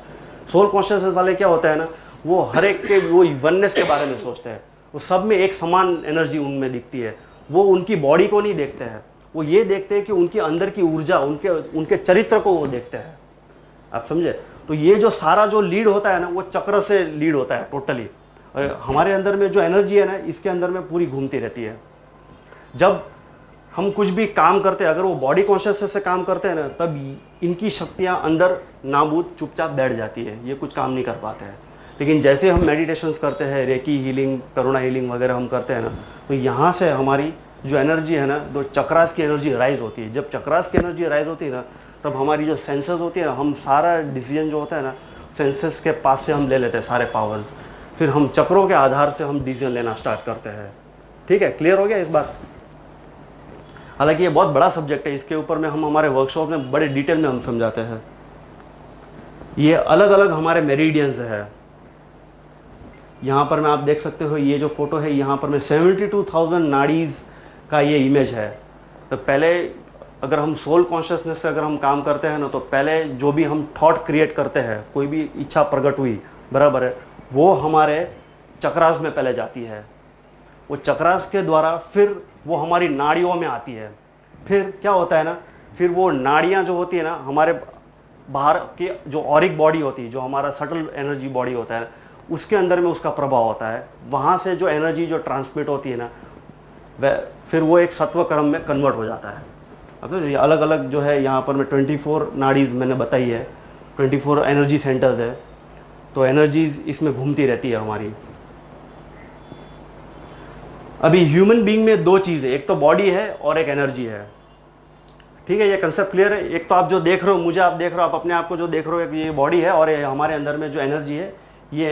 सोल कॉन्शियसनेस वाले क्या होता है ना, वो हर एक के, वो वननेस के बारे में सोचते हैं, वो सब में एक समान एनर्जी उनमें दिखती है। वो उनकी बॉडी को नहीं देखते हैं, वो ये देखते हैं कि उनके अंदर की ऊर्जा, उनके चरित्र को वो देखते हैं। आप समझे? तो ये जो सारा जो लीड होता है ना, वो चक्र से लीड होता है टोटली। और हमारे अंदर में जो एनर्जी है ना, इसके अंदर में पूरी घूमती रहती है। जब हम कुछ भी काम करते हैं, अगर वो बॉडी कॉन्शियसनेस से काम करते हैं ना, तब इनकी शक्तियाँ अंदर नाबूद चुपचाप बैठ जाती है, ये कुछ काम नहीं कर पाते हैं। लेकिन जैसे हम मेडिटेशंस करते हैं, रेकी हीलिंग, करुणा हीलिंग वगैरह हम करते हैं ना, तो यहाँ से हमारी जो एनर्जी है ना, तो चक्रास की एनर्जी राइज होती है। जब चक्रास की एनर्जी राइज होती है ना, तब हमारी जो सेंसेस होती है ना, हम सारा डिसीजन जो होता है ना सेंसेस के पास से हम ले लेते हैं सारे पावर्स, फिर हम चक्रों के आधार से हम डिसीजन लेना स्टार्ट करते हैं। ठीक है, क्लियर हो गया इस बात? हालांकि ये बहुत बड़ा सब्जेक्ट है, इसके ऊपर में हम हमारे वर्कशॉप में बड़े डिटेल में हम समझाते हैं। ये अलग अलग हमारे मेरिडियंस है। यहाँ पर मैं आप देख सकते हो, ये जो फोटो है यहाँ पर मैं 72,000 नाड़ीज का ये इमेज है। तो पहले अगर हम सोल कॉन्शियसनेस से अगर हम काम करते हैं ना, तो पहले जो भी हम थॉट क्रिएट करते हैं, कोई भी इच्छा प्रकट हुई, बराबर है, वो हमारे चक्रास में पहले जाती है। वो चक्रास के द्वारा फिर वो हमारी नाड़ियों में आती है। फिर क्या होता है ना, फिर वो नाड़ियाँ जो होती है ना, हमारे बाहर की जो ऑरिक बॉडी होती है, जो हमारा सटल एनर्जी बॉडी होता है, उसके अंदर में उसका प्रभाव होता है। वहाँ से जो एनर्जी जो ट्रांसमिट होती है ना, वह फिर वो एक सत्व कर्म में कन्वर्ट हो जाता है। अब तो ये अलग अलग जो है यहाँ पर मैं 24 नाड़ीज मैंने बताई है, 24 एनर्जी सेंटर्स है। तो एनर्जीज इसमें घूमती रहती है हमारी। अभी ह्यूमन बीइंग में दो चीज़ है, एक तो बॉडी है और एक एनर्जी है। ठीक है, ये कंसेप्ट क्लियर है? एक तो आप जो देख रहे हो, मुझे आप देख रहे हो, आप अपने आप को जो देख रहे हो, ये बॉडी है, और ये हमारे अंदर में जो एनर्जी है। ये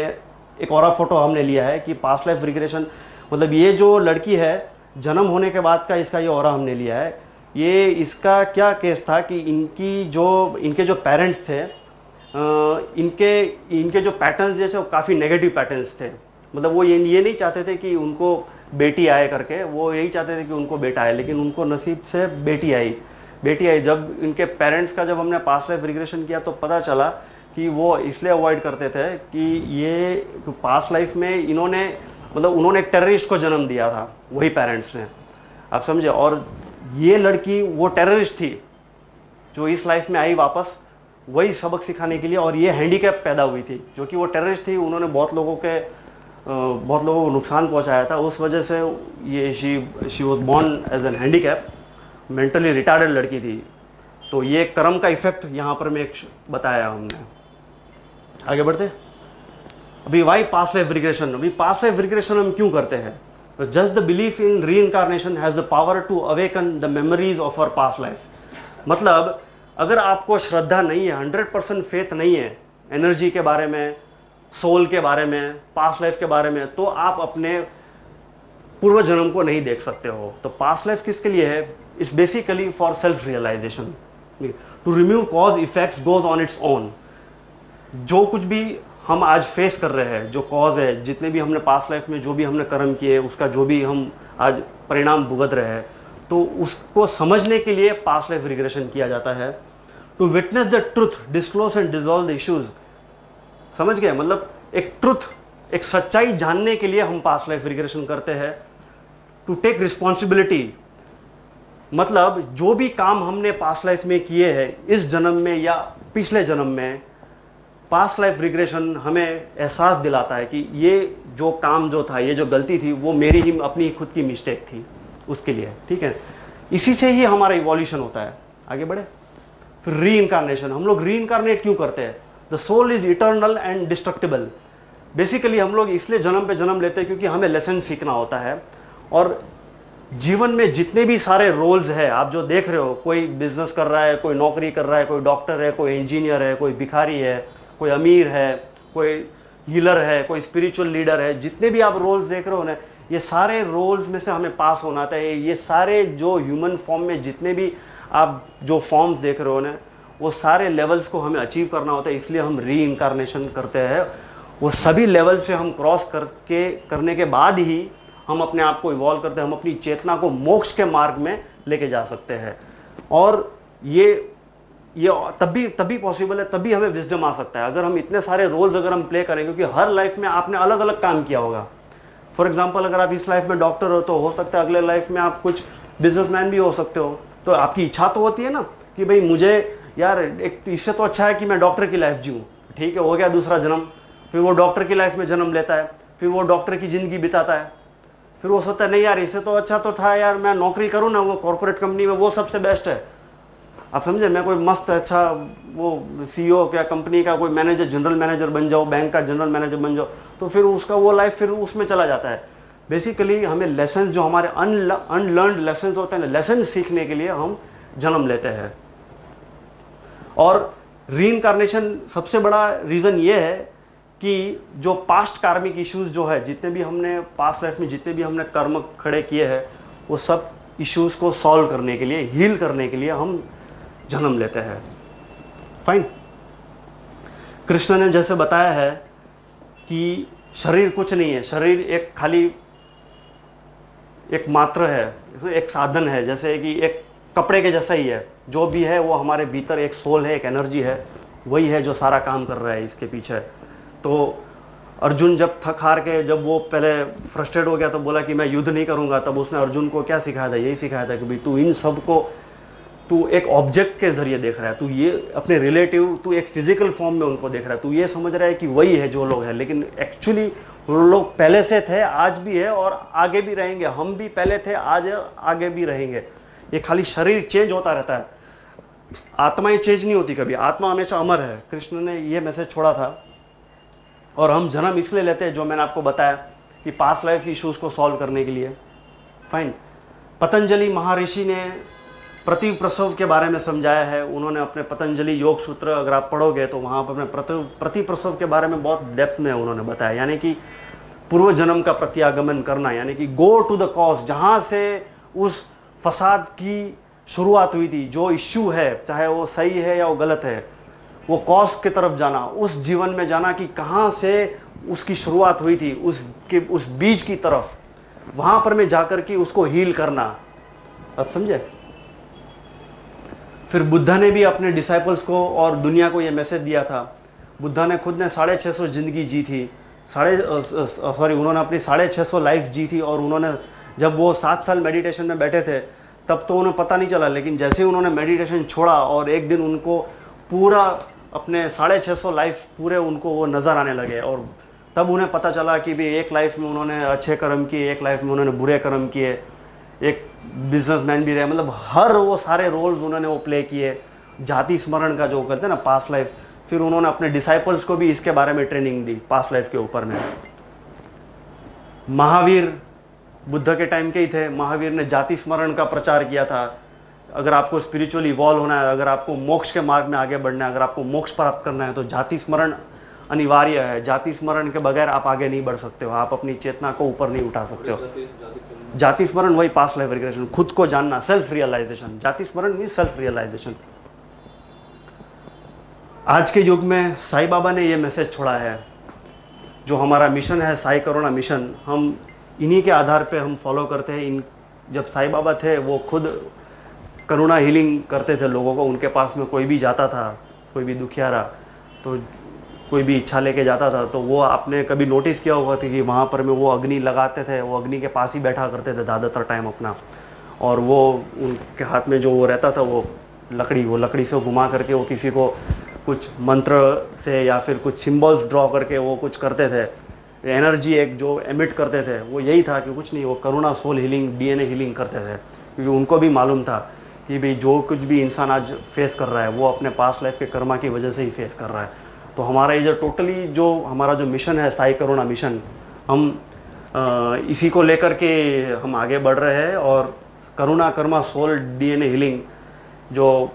एक और फोटो हमने लिया है कि पास्ट लाइफ रिग्रेशन, मतलब ये जो लड़की है जन्म होने के बाद का इसका ये और हमने लिया है। ये इसका क्या केस था कि इनके जो पेरेंट्स थे, इनके जो पैटर्न्स जैसे वो काफ़ी नेगेटिव पैटर्न्स थे। मतलब वो ये नहीं चाहते थे कि उनको बेटी आए करके, वो यही चाहते थे कि उनको बेटा आए, लेकिन उनको नसीब से बेटी आई। जब इनके पेरेंट्स का जब हमने पास्ट लाइफ रिग्रेशन किया तो पता चला कि वो इसलिए अवॉइड करते थे कि ये पास्ट लाइफ में उन्होंने एक टेररिस्ट को जन्म दिया था, वही पेरेंट्स ने, आप समझे। और ये लड़की वो टेररिस्ट थी जो इस लाइफ में आई वापस वही सबक सिखाने के लिए, और ये हैंडीकैप पैदा हुई थी, जो कि वो टेररिस्ट थी, उन्होंने बहुत लोगों को नुकसान पहुंचाया था। उस वजह से ये she was born as an handicap, mentally retarded लड़की थी। तो ये कर्म का इफेक्ट यहाँ पर मैं एक बताया हमने। आगे बढ़ते। अभी वाई पास्ट लाइफ रिग्रेशन, अभी पास्ट लाइफ रिग्रेशन हम क्यों करते हैं? तो just the belief in reincarnation has the power to awaken the memories of our past life. मतलब अगर आपको श्रद्धा नहीं है, 100% फेथ नहीं है एनर्जी के बारे में, सोल के बारे में, पास्ट लाइफ के बारे में, तो आप अपने पूर्व जन्म को नहीं देख सकते हो। तो पास्ट लाइफ किसके लिए है? It's basically for self realization, to remove cause effects goes on its own. जो कुछ भी हम आज फेस कर रहे हैं, जो कॉज है, जितने भी हमने पास्ट लाइफ में जो भी हमने कर्म किए, उसका जो भी हम आज परिणाम भुगत रहे हैं, तो उसको समझने के लिए पास्ट लाइफ रिग्रेशन किया जाता है। To witness the truth, disclose and dissolve the issues. समझ गए? मतलब एक ट्रुथ, एक सच्चाई जानने के लिए हम पास्ट लाइफ रिग्रेशन करते हैं। टू टेक रिस्पॉन्सिबिलिटी, मतलब जो भी काम हमने पास्ट लाइफ में किए हैं, इस जन्म में या पिछले जन्म में, पास्ट लाइफ रिग्रेशन हमें एहसास दिलाता है कि ये जो काम जो था, ये जो गलती थी, वो मेरी ही अपनी खुद की मिस्टेक थी उसके लिए। ठीक है, इसी से ही हमारा इवोल्यूशन होता है। आगे बढ़े। फिर री इनकारनेशन, हम लोग री इनकारनेट क्यों करते हैं? The soul is eternal and destructible. Basically हम लोग इसलिए जन्म पे जन्म लेते हैं क्योंकि हमें लेसन सीखना होता है। और जीवन में जितने भी सारे रोल्स हैं, आप जो देख रहे हो, कोई बिजनेस कर रहा है, कोई नौकरी कर रहा है, कोई डॉक्टर है, कोई इंजीनियर है, कोई भिखारी है, कोई अमीर है, कोई हीलर है, कोई स्पिरिचुअल लीडर है, जितने भी आप रोल्स देख रहे हो ना, ये सारे रोल्स में से हमें पास होना आता है। ये सारे जो ह्यूमन फॉर्म में जितने भी आप जो फॉर्म्स देख रहे हो ना, वो सारे लेवल्स को हमें अचीव करना होता है, इसलिए हम री इनकारनेशन करते हैं। वो सभी लेवल से हम क्रॉस करने के बाद ही हम अपने आप को इवॉल्व करते हैं, हम अपनी चेतना को मोक्ष के मार्ग में लेके जा सकते हैं। और ये तभी पॉसिबल है, तभी हमें विजडम आ सकता है अगर हम इतने सारे रोल्स अगर हम प्ले करें। क्योंकि हर लाइफ में आपने अलग अलग काम किया होगा। फॉर एग्जांपल, अगर आप इस लाइफ में डॉक्टर हो तो हो सकता है अगले लाइफ में आप कुछ बिजनेसमैन भी हो सकते हो। तो आपकी इच्छा तो होती है ना कि भाई मुझे यार एक इससे तो अच्छा है कि मैं डॉक्टर की लाइफ जीऊँ। ठीक है, हो गया दूसरा जन्म, फिर वो डॉक्टर की लाइफ में जन्म लेता है, फिर वो डॉक्टर की ज़िंदगी बिताता है। फिर वो सोचता है नहीं यार, इससे तो अच्छा तो था यार मैं नौकरी करूँ ना, वो कॉर्पोरेट कंपनी में, वो सबसे बेस्ट है। आप समझे? मैं कोई मस्त अच्छा वो सीईओ क्या कंपनी का कोई मैनेजर, जनरल मैनेजर बन जाओ, बैंक का जनरल मैनेजर बन जाओ, तो फिर उसका वो लाइफ फिर उसमें चला जाता है। बेसिकली हमें लेसन जो हमारे अनलर्नड लेसन होते हैं, लेसन सीखने के लिए हम जन्म लेते हैं। और रीइंकार्नेशन सबसे बड़ा रीज़न ये है कि जो पास्ट कार्मिक इश्यूज जो है, जितने भी हमने पास्ट लाइफ में जितने भी हमने कर्म खड़े किए हैं, वो सब इश्यूज को सॉल्व करने के लिए, हील करने के लिए हम जन्म लेते हैं। फाइन। कृष्ण ने जैसे बताया है कि शरीर कुछ नहीं है, शरीर एक खाली एक मात्र है, एक साधन है, जैसे कि एक कपड़े के जैसा ही है। जो भी है वो हमारे भीतर एक सोल है, एक एनर्जी है, वही है जो सारा काम कर रहा है इसके पीछे। तो अर्जुन जब थक हार के, जब वो पहले फ्रस्ट्रेट हो गया तो बोला कि मैं युद्ध नहीं करूंगा, तब उसने अर्जुन को क्या सिखाया था? यही सिखाया था कि भाई तू इन सब को तू एक ऑब्जेक्ट के जरिए देख रहा है, तू ये अपने रिलेटिव तू एक फिजिकल फॉर्म में उनको देख रहा है, तू ये समझ रहा है कि वही है जो लोग हैं, लेकिन एक्चुअली वो लोग पहले से थे, आज भी है और आगे भी रहेंगे। हम भी पहले थे, आज है, आगे भी रहेंगे। ये खाली शरीर चेंज होता रहता है, आत्माएं चेंज नहीं होती कभी, आत्मा हमेशा अमर है। कृष्ण ने ये मैसेज छोड़ा था। और हम जन्म इसलिए लेते हैं, जो मैंने आपको बताया, कि पास्ट लाइफ इश्यूज को सॉल्व करने के लिए। फाइन। पतंजलि महर्षि ने प्रतिप्रसव के बारे में समझाया है। उन्होंने अपने पतंजलि योग सूत्र अगर आप पढ़ोगे तो वहाँ पर प्रतिप्रसव के बारे में बहुत डेप्थ में उन्होंने बताया, यानी कि पूर्व जन्म का प्रत्यागमन करना, यानी कि गो टू द कॉज, जहाँ से उस फसाद की शुरुआत हुई थी, जो इश्यू है, चाहे वो सही है या वो गलत है, वो कॉज की तरफ जाना, उस जीवन में जाना कि कहाँ से उसकी शुरुआत हुई थी, उस बीज की तरफ, वहाँ पर में जाकर के उसको हील करना। अब समझे? फिर बुद्धा ने भी अपने डिसाइपल्स को और दुनिया को ये मैसेज दिया था। बुद्धा ने खुद ने 650 जिंदगी जी थी, उन्होंने अपनी 650 लाइफ जी थी। और उन्होंने जब वो 7 साल मेडिटेशन में बैठे थे तब तो उन्हें पता नहीं चला, लेकिन जैसे ही उन्होंने मेडिटेशन छोड़ा और एक दिन उनको पूरा अपने 650 लाइफ पूरे उनको वो नज़र आने लगे, और तब उन्हें पता चला कि भी एक लाइफ में उन्होंने अच्छे कर्म किए, एक लाइफ में उन्होंने बुरे कर्म किए, एक बिजनेसमैन भी रहे, मतलब हर वो सारे रोल्स उन्होंने वो प्ले किए। जाति स्मरण का जो कहते हैं ना, पास्ट लाइफ। फिर उन्होंने अपने डिसाइपल्स को भी इसके बारे में ट्रेनिंग दी पास्ट लाइफ के ऊपर में। महावीर बुद्ध के टाइम के ही थे। महावीर ने जाति स्मरण का प्रचार किया था। अगर आपको स्पिरिचुअली इवॉल्व होना है, अगर आपको मोक्ष के मार्ग में आगे बढ़ना है, अगर आपको मोक्ष प्राप्त करना है, तो जाति स्मरण अनिवार्य है। जाति स्मरण के बगैर आप आगे नहीं बढ़ सकते हो, आप अपनी चेतना को ऊपर नहीं उठा सकते हो। जाति स्मरण वही पास्ट लाइफ रिग्रेशन, खुद को जानना, सेल्फ रियलाइजेशन। जाति स्मरण मीन सेल्फ रियलाइजेशन। आज के युग में साईं बाबा ने ये मैसेज छोड़ा है, जो हमारा मिशन है, साई करुणा मिशन, हम इन्हीं के आधार पे हम फॉलो करते हैं। जब साईं बाबा थे वो खुद करुणा हीलिंग करते थे लोगों को। उनके पास में कोई भी जाता था, कोई भी दुखियारा, तो कोई भी इच्छा लेके जाता था, तो वो आपने कभी नोटिस किया होगा कि वहाँ पर में वो अग्नि लगाते थे, वो अग्नि के पास ही बैठा करते थे ज़्यादातर टाइम अपना। और वो उनके हाथ में जो वो रहता था वो लकड़ी से घुमा करके वो किसी को कुछ मंत्र से या फिर कुछ सिंबल्स ड्रॉ करके वो कुछ करते थे। एनर्जी एक जो एमिट करते थे वो यही था कि कुछ नहीं, वो करुणा सोल हीलिंग, डीएनए हीलिंग करते थे। क्योंकि उनको भी मालूम था कि भाई जो कुछ भी इंसान आज फेस कर रहा है वो अपने पास्ट लाइफ के कर्मा की वजह से ही फेस कर रहा है। तो हमारा ये जो टोटली जो हमारा जो मिशन है, साई करुणा मिशन, हम इसी को लेकर के हम आगे बढ़ रहे हैं। और करुणा कर्मा सोल डीएनए हीलिंग जो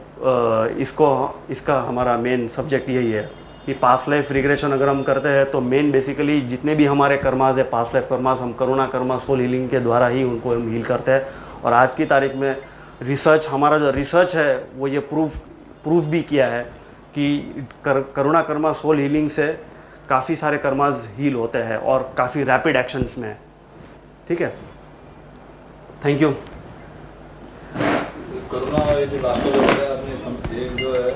इसका हमारा मेन सब्जेक्ट यही है कि पास्ट लाइफ रिग्रेशन अगर हम करते हैं तो मेन बेसिकली जितने भी हमारे कर्माज है, पास्ट लाइफ कर्माज, हम करुणा कर्मा सोल हीलिंग के द्वारा ही उनको हम हील करते हैं। और आज की तारीख में रिसर्च, हमारा जो रिसर्च है वो ये प्रूफ भी किया है कि करुणा कर्मा सोल हीलिंग से काफ़ी सारे कर्माज हील होते हैं और काफ़ी रैपिड एक्शंस में। ठीक है, थैंक यू। करुणा ये जो लास्ट में जो है, जो है